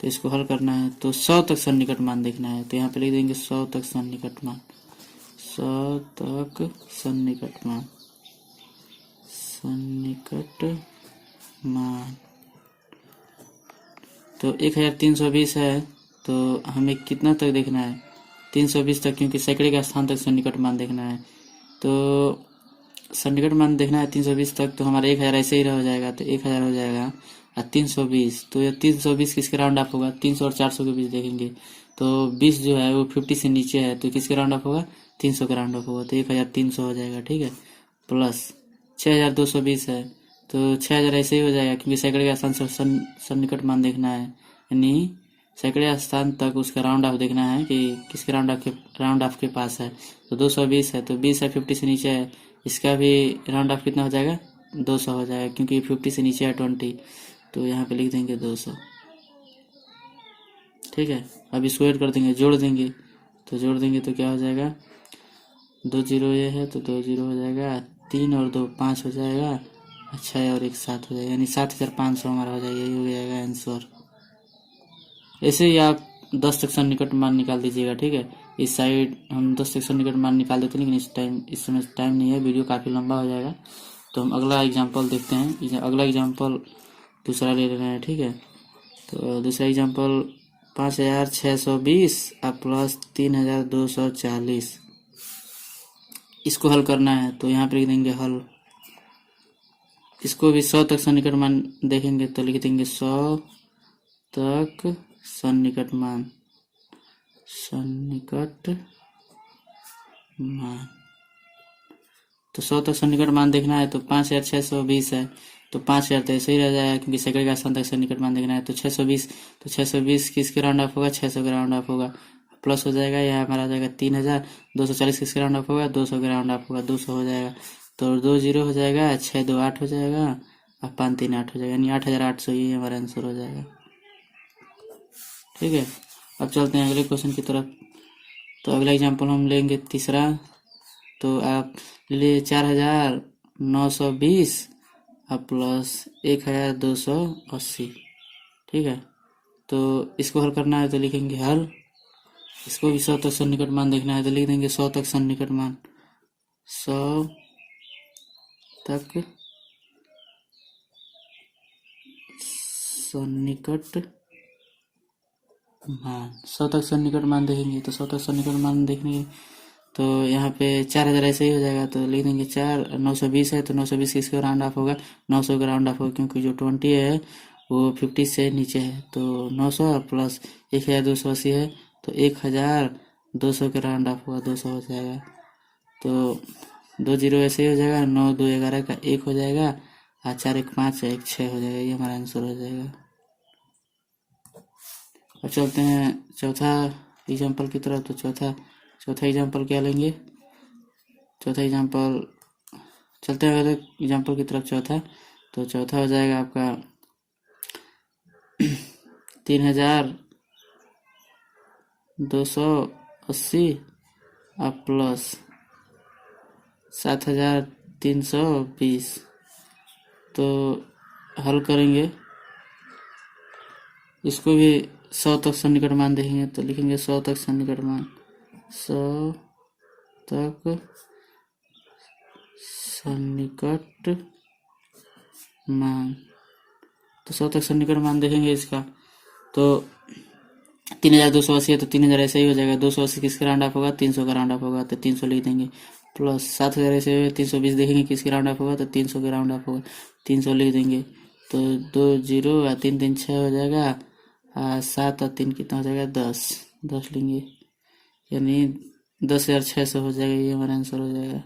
तो इसको हल करना है, तो 100 तक सन्निकट मान देखना है, तो यहाँ पे लिख देंगे 100 तक सन्निकट मान, 100 तक सन्निकट मान, तो 1,320 है, तो हमें कितना तक देखना है? 320 तक, क्योंकि सैकड़े का स्थान तक सन्निकट मान देखना है। तो सन्निकट मान देखना है 320 तक, तो हमारा 1,000 ऐसे ही रह जाएगा, तो 1,000 हो जाएगा। और 320, तो ये 320 किसके राउंड ऑफ होगा? 300 और 400 के बीच देखेंगे, तो 20 जो है वो 50 से नीचे है, तो किसके राउंड ऑफ होगा? 300 का राउंड ऑफ होगा, तो 1,300 हो जाएगा, ठीक है। प्लस 6,220 है, तो 6,000 ऐसे ही हो जाएगा, क्योंकि सैकड़े का स्थान सन्निकट मान देखना है, यानी सैकड़े स्थान तक उसका राउंड ऑफ देखना है कि किसके राउंड ऑफ के पास है। तो 220 है, तो 20 है, 50 से नीचे है, इसका भी राउंड ऑफ कितना हो जाएगा? 200 हो जाएगा, क्योंकि 50 से नीचे है 20, तो यहाँ पे लिख देंगे 200, ठीक है। अब इसको ऐड कर देंगे, जोड़ देंगे, तो जोड़ देंगे तो क्या हो जाएगा, 2 जीरो ये है तो 2 जीरो हो जाएगा, 3 और 2 5 हो जाएगा, अच्छा है, और एक 7 हो जाएगा, यानी 7,500 हमारा हो जाएगा, यही हो जाएगा आंसर। ऐसे ही आप 10 तक सन्निकट मान निकाल दीजिएगा, ठीक है। इस साइड हम 10 तक सन्निकट मान निकाल देते हैं, लेकिन इस समय टाइम नहीं है, वीडियो काफ़ी लंबा हो जाएगा। तो हम अगला एग्जाम्पल देखते हैं। अगला एग्जाम्पल दूसरा ले रहे हैं, ठीक है। तो दूसरा एग्जाम्पल 5,620 और प्लस 3,240, इसको हल करना है। तो यहाँ पे लिख देंगे हल। इसको भी 100 तक सन्निकट मान देखेंगे तो लिख देंगे 100 तक सन्निकट मान, तो 100 तक सन्निकट मान देखना है। तो 5,620 है, तो 5,000 तो ऐसे ही रह जाएगा, क्योंकि सेकंड का स्थान तक सन्निकट मान देखना है। तो 620, तो 620 किसके राउंड ऑफ होगा, 600 के राउंड ऑफ होगा, प्लस हो जाएगा, यह हमारा आ जाएगा 3,240 किसके राउंड ऑफ होगा, 200 के राउंड ऑफ होगा, 200 हो जाएगा। तो 2 जीरो हो जाएगा, 6 2 8 हो जाएगा, और 5 3 8 हो जाएगा, यानी 8,800, ये हमारा आंसर हो जाएगा, ठीक है। अब चलते हैं अगले क्वेश्चन की तरफ। तो अगला एग्जाम्पल हम लेंगे तीसरा। तो आप ले 4,920 और प्लस 1,280, ठीक है। तो इसको हल करना है तो लिखेंगे हल। इसको भी 100 तक सन्निकट मान देखना है तो लिख देंगे 100 तक सन्निकट मान, 100 तक सन्निकट मान, 100 तक सन्निकट मान देखेंगे। तो 100 तक सन्निकट मान देखने तो यहाँ पे 4,000 ऐसे ही हो जाएगा, तो लिख देंगे 4, 920 है तो 920 किसका राउंड ऑफ होगा, 900 का राउंड ऑफ होगा, क्योंकि जो 20 है वो 50 से नीचे है। तो 900 प्लस 1,280 है, तो 1,200 का राउंड ऑफ होगा, 200 हो जाएगा। तो 2 जीरो ऐसे ही हो जाएगा, 9 2 11 का 1 हो जाएगा, और 4 1 5 1 6 हो जाएगा, ये हमारा आंसर हो जाएगा। अब चलते हैं चौथा एग्जाम्पल की तरफ। तो चौथा एग्जाम्पल क्या लेंगे, चौथा एग्जाम्पल चलते हैं अगले एग्जाम्पल की तरफ। तो चौथा हो जाएगा आपका 3,280 और प्लस 7,320। तो हल करेंगे, इसको भी 100 तक सन्निकट मान देखेंगे तो लिखेंगे 100 तक सन्निकट मान, 100 तक सन्निकट मान। तो 100 तक सन्निकट मान देखेंगे इसका। तो 3,280 है तो 3,000 ऐसे ही हो जाएगा, 280 किसका राउंड ऑफ होगा, 300 का राउंड ऑफ होगा, तो 300 लिख देंगे। प्लस 7,000 ऐसे 320 देखेंगे किसके राउंड ऑफ होगा, तो 300 के राउंड ऑफ होगा, 300 लिख देंगे। तो 2 जीरो और 3 3 6 हो जाएगा, 7 और 3 कितना हो जाएगा, 10 लेंगे, यानी 10,600 हो जाएगा, ये हमारा आंसर हो जाएगा,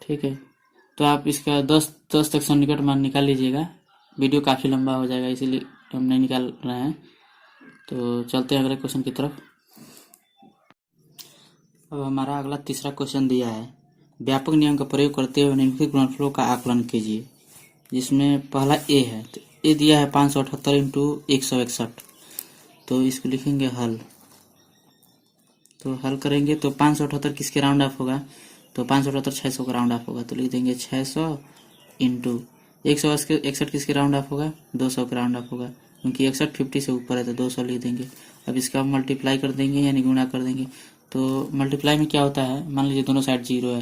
ठीक है। तो आप इसका 10 तक सन्निकट मान निकाल लीजिएगा, वीडियो काफ़ी लंबा हो जाएगा इसीलिए हम नहीं निकाल रहे हैं। तो चलते हैं अगले क्वेश्चन की तरफ। अब हमारा अगला तीसरा क्वेश्चन दिया है, व्यापक नियम का प्रयोग करते हुए निम्नलिखित गुणनफलों का आकलन कीजिए, जिसमें पहला ए है। तो ए दिया है 578 इंटू 161, तो इसको लिखेंगे हल। तो हल करेंगे तो 578 किसके राउंड ऑफ होगा, तो 578 600 का राउंड ऑफ होगा, तो लिख देंगे 600 इंटू 161 किसके राउंड ऑफ होगा, 200 का राउंड ऑफ होगा, क्योंकि 61 50 से ऊपर है तो 200 लिख देंगे। अब इसका मल्टीप्लाई कर देंगे यानी गुणा कर देंगे। तो मल्टीप्लाई में क्या होता है, मान लीजिए दोनों साइड जीरो है,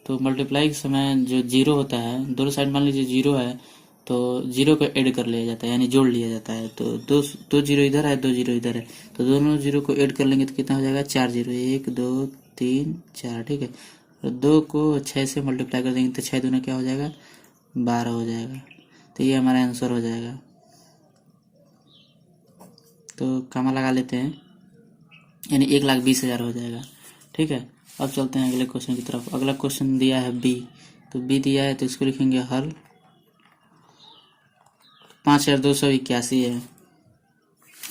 तो मल्टीप्लाई के समय जो जीरो होता है, दोनों साइड मान लीजिए जीरो है तो जीरो को ऐड कर लिया जाता है, यानी जोड़ लिया जाता है। तो दो जीरो इधर है, 2 जीरो इधर है, तो दोनों जीरो को ऐड कर लेंगे तो कितना हो जाएगा, 4 जीरो, 1 2 3 4, ठीक है। और 2 को 6 से मल्टीप्लाई कर देंगे तो 6 दूना क्या हो जाएगा, 12 हो जाएगा, तो ये हमारा आंसर हो जाएगा। तो कामा लगा लेते हैं, यानी 1,20,000 हो जाएगा, ठीक है। अब चलते हैं अगले क्वेश्चन की तरफ। अगला क्वेश्चन दिया है बी, तो बी दिया है तो इसको लिखेंगे हल। 5,281 है,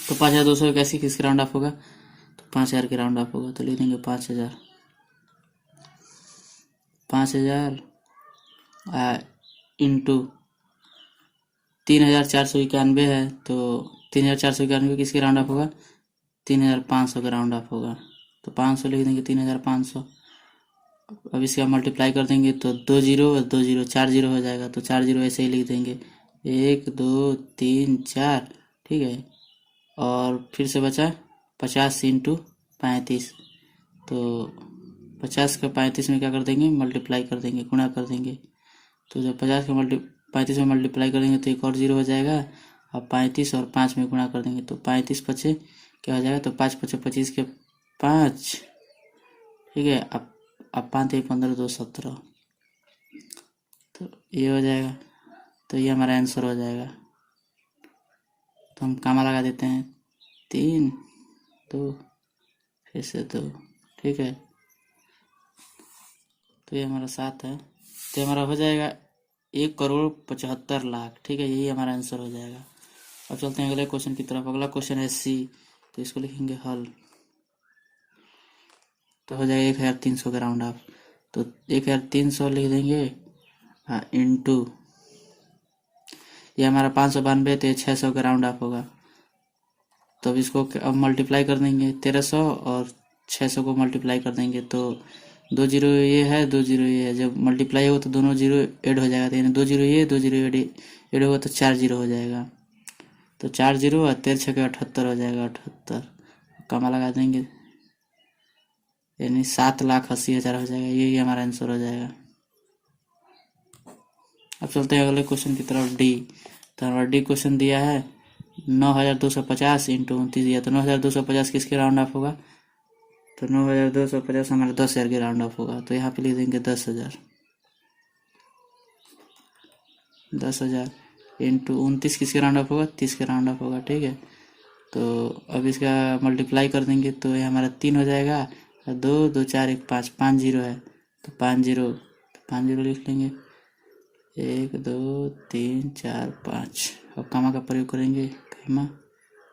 तो 5,281 किसके राउंड ऑफ होगा, तो 5,000 के राउंड ऑफ होगा, तो लिख देंगे 5,000 इंटू 3,491 है, तो 3491 किसके राउंड ऑफ होगा? 3500 का राउंड ऑफ होगा। तो 500 लिख देंगे, 3500। अब इसका मल्टीप्लाई कर देंगे तो 2 जीरो 2 जीरो 4 जीरो हो जाएगा। तो 4 जीरो ऐसे ही लिख देंगे, 1 2 3 4, ठीक है। और फिर से बचा 50 इंटू 35। तो 50 का 35 में क्या कर देंगे? मल्टीप्लाई कर देंगे, गुणा कर देंगे। तो जब 50 का 35 में मल्टीप्लाई करेंगे तो एक और जीरो हो जाएगा। अब 35 और 5 में गुणा कर देंगे तो 35 पचे क्या हो जाएगा? तो 5 पचे 25 के 5, ठीक है। अब 5 15 2 17, तो ये हो जाएगा। तो ये हमारा आंसर हो जाएगा। तो हम कामा लगा देते हैं, 3 2 फिर से 2, ठीक है। तो ये हमारा 7 है। तो हमारा हो जाएगा 1,75,00,000, ठीक है। यही हमारा आंसर हो जाएगा। अब चलते हैं अगले क्वेश्चन की तरफ। अगला क्वेश्चन है सी, तो इसको लिखेंगे हल। तो हो जाएगा 1300 का राउंड ऑफ। तो 1300 लिख देंगे इंटू, ये हमारा 592, तो 600 का राउंड ऑफ होगा। तो अब इसको अब मल्टीप्लाई कर देंगे, 1300 और 600 को मल्टीप्लाई कर देंगे तो 2 जीरो ये है, 2 जीरो ये है। जब मल्टीप्लाई हो तो दोनों जीरो ऐड हो जाएगा। तो यानी 2 जीरो ये 2 जीरो ऐड होगा तो 4 जीरो हो जाएगा। तो 4 जीरो और 13 छः 78 हो जाएगा, 78। कामा लगा देंगे, यानी 7,80,000 हो जाएगा। यही हमारा आंसर हो जाएगा। अब चलते हैं अगले क्वेश्चन की तरफ, डी। तो हमारा डी क्वेश्चन दिया है 9,250 इंटू 29 दिया। तो 9,250 किसके राउंड ऑफ होगा? तो 9,250 हमारे 10,000 के राउंड ऑफ होगा। तो यहाँ पे लिख देंगे 10,000। 10,000 इंटू 29 किसके राउंड ऑफ होगा? 30 के राउंड ऑफ होगा, ठीक है। तो अब इसका मल्टीप्लाई कर देंगे तो ये हमारा 3 हो जाएगा। 2 2 4 1 5, 5 जीरो है। तो 5 जीरो लिख लेंगे, 1 2 3 4 5। अब कामा का प्रयोग करेंगे,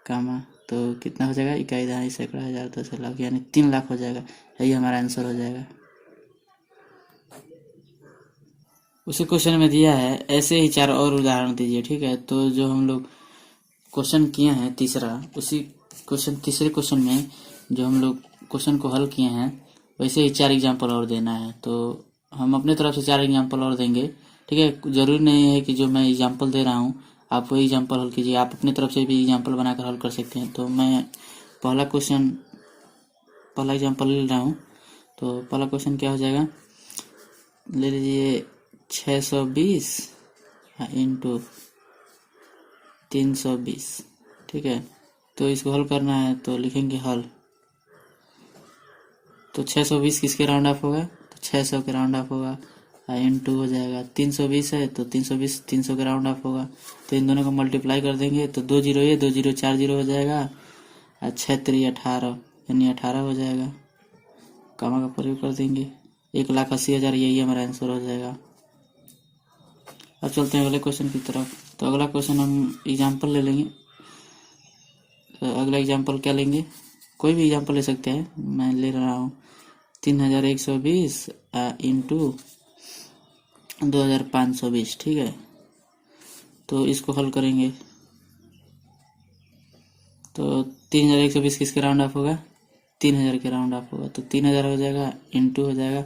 कामा। तो कितना हो जाएगा? इकाई दहाई सैकड़ा हजार 10 लाख, यानी 3 लाख हो जाएगा। यही हमारा आंसर हो जाएगा। उसी क्वेश्चन में दिया है ऐसे ही 4 और उदाहरण दीजिए, ठीक है। तो जो हम लोग क्वेश्चन किए हैं तीसरा, उसी तीसरे क्वेश्चन में जो हम लोग क्वेश्चन को हल किए हैं वैसे ही 4 एग्जाम्पल और देना है। तो हम अपने तरफ से 4 एग्जाम्पल और देंगे, ठीक है। जरूरी नहीं है कि जो मैं एग्जाम्पल दे रहा हूँ आप वही एग्जाम्पल हल कीजिए, आप अपनी तरफ से भी एग्जाम्पल बनाकर हल कर सकते हैं। तो मैं पहला एग्जाम्पल ले रहा हूँ। तो पहला क्वेश्चन क्या हो जाएगा? ले लीजिए 620 इंटू 320, ठीक है। तो इसको हल करना है तो लिखेंगे हल। तो 620 किसके राउंड ऑफ होगा? तो 600 के राउंड ऑफ होगा। इंटू हो जाएगा 320 है तो 320 300 के राउंड ऑफ होगा। तो इन दोनों को मल्टीप्लाई कर देंगे तो 2 जीरो ये 2 जीरो 4 जीरो हो जाएगा। 6 3 18, यानी 18 हो जाएगा। कामा का प्रयोग कर देंगे, 1,80,000, यही हमारा आंसर हो जाएगा। अब चलते हैं अगले क्वेश्चन की तरफ। तो अगला क्वेश्चन हम एग्जाम्पल ले लेंगे। तो अगला एग्जाम्पल क्या लेंगे? कोई भी एग्जाम्पल ले सकते हैं, मैं ले रहा हूँ 3,120 इंटू 2,520, ठीक है। तो इसको हल करेंगे तो 3,120 किसके राउंड ऑफ होगा? 3,000 के राउंड ऑफ होगा। तो 3,000 हो जाएगा, इंटू हो जाएगा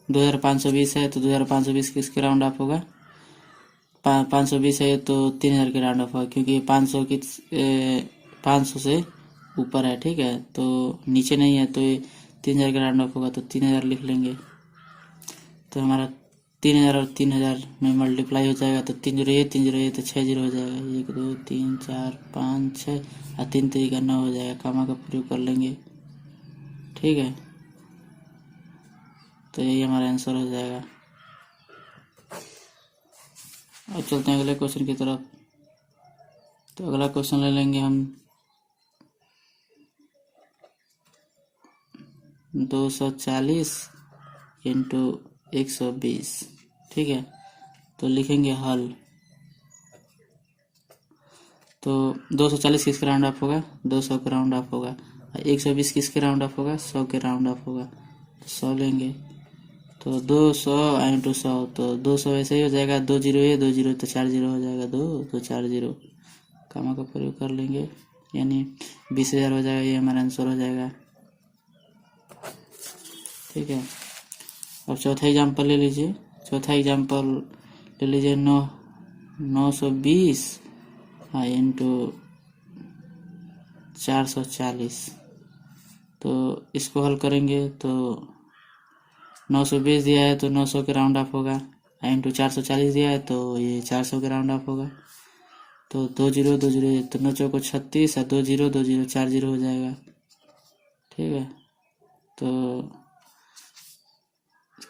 2,520 है तो 2,520 किसके राउंड ऑफ होगा? 520 है तो 3,000 के राउंड ऑफ होगा, क्योंकि 500 से ऊपर है, ठीक है। तो नीचे नहीं है तो ये 3,000 का राउंड ऑफ होगा। तो 3,000 लिख लेंगे। तो हमारा 3,000 और 3,000 में मल्टीप्लाई हो जाएगा तो 3 जीरो ये तो 6 जीरो हो जाएगा। 1 2 3 4 5 6 और 3 3 9 हो जाएगा। कामा का प्रयोग कर लेंगे, ठीक है। तो यही हमारा आंसर हो जाएगा। अब चलते हैं अगले क्वेश्चन की तरफ। तो अगला क्वेश्चन ले लेंगे हम 240 इंटू 120, ठीक है। तो लिखेंगे हल। तो 240 किसके राउंड ऑफ होगा? 200 के राउंड ऑफ होगा। 120 किसके राउंड ऑफ होगा? 100 के राउंड ऑफ होगा। 100 लेंगे तो 200 इंटू 100, तो 200 ऐसे ही हो जाएगा। 2 जीरो ये 2 जीरो तो 4 जीरो हो जाएगा, 2 2 4 जीरो। कामा का प्रयोग कर लेंगे, यानी 20,000 हो जाएगा। ये हमारा आंसर हो जाएगा। ठीक है। अब चौथा एग्जाम्पल ले लीजिए। चौथा एग्जाम्पल ले लीजिए 920 इंटू 440। तो इसको हल करेंगे तो 920 दिया है तो 900 के राउंड ऑफ होगा, इंटू 440 दिया है तो ये 400 के राउंड ऑफ होगा। तो 20 20 तो 9 चौको 36 और 20 20 4 0 हो जाएगा। ठीक है। तो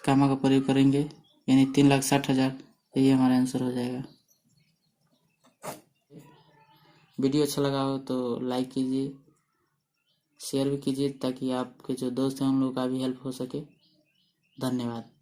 कामा का प्रयोग करेंगे, यानी 3,60,000। यही हमारा आंसर हो जाएगा। वीडियो अच्छा लगा हो तो लाइक कीजिए, शेयर भी कीजिए, ताकि आपके जो दोस्त हैं उन लोगों का भी हेल्प हो सके। धन्यवाद।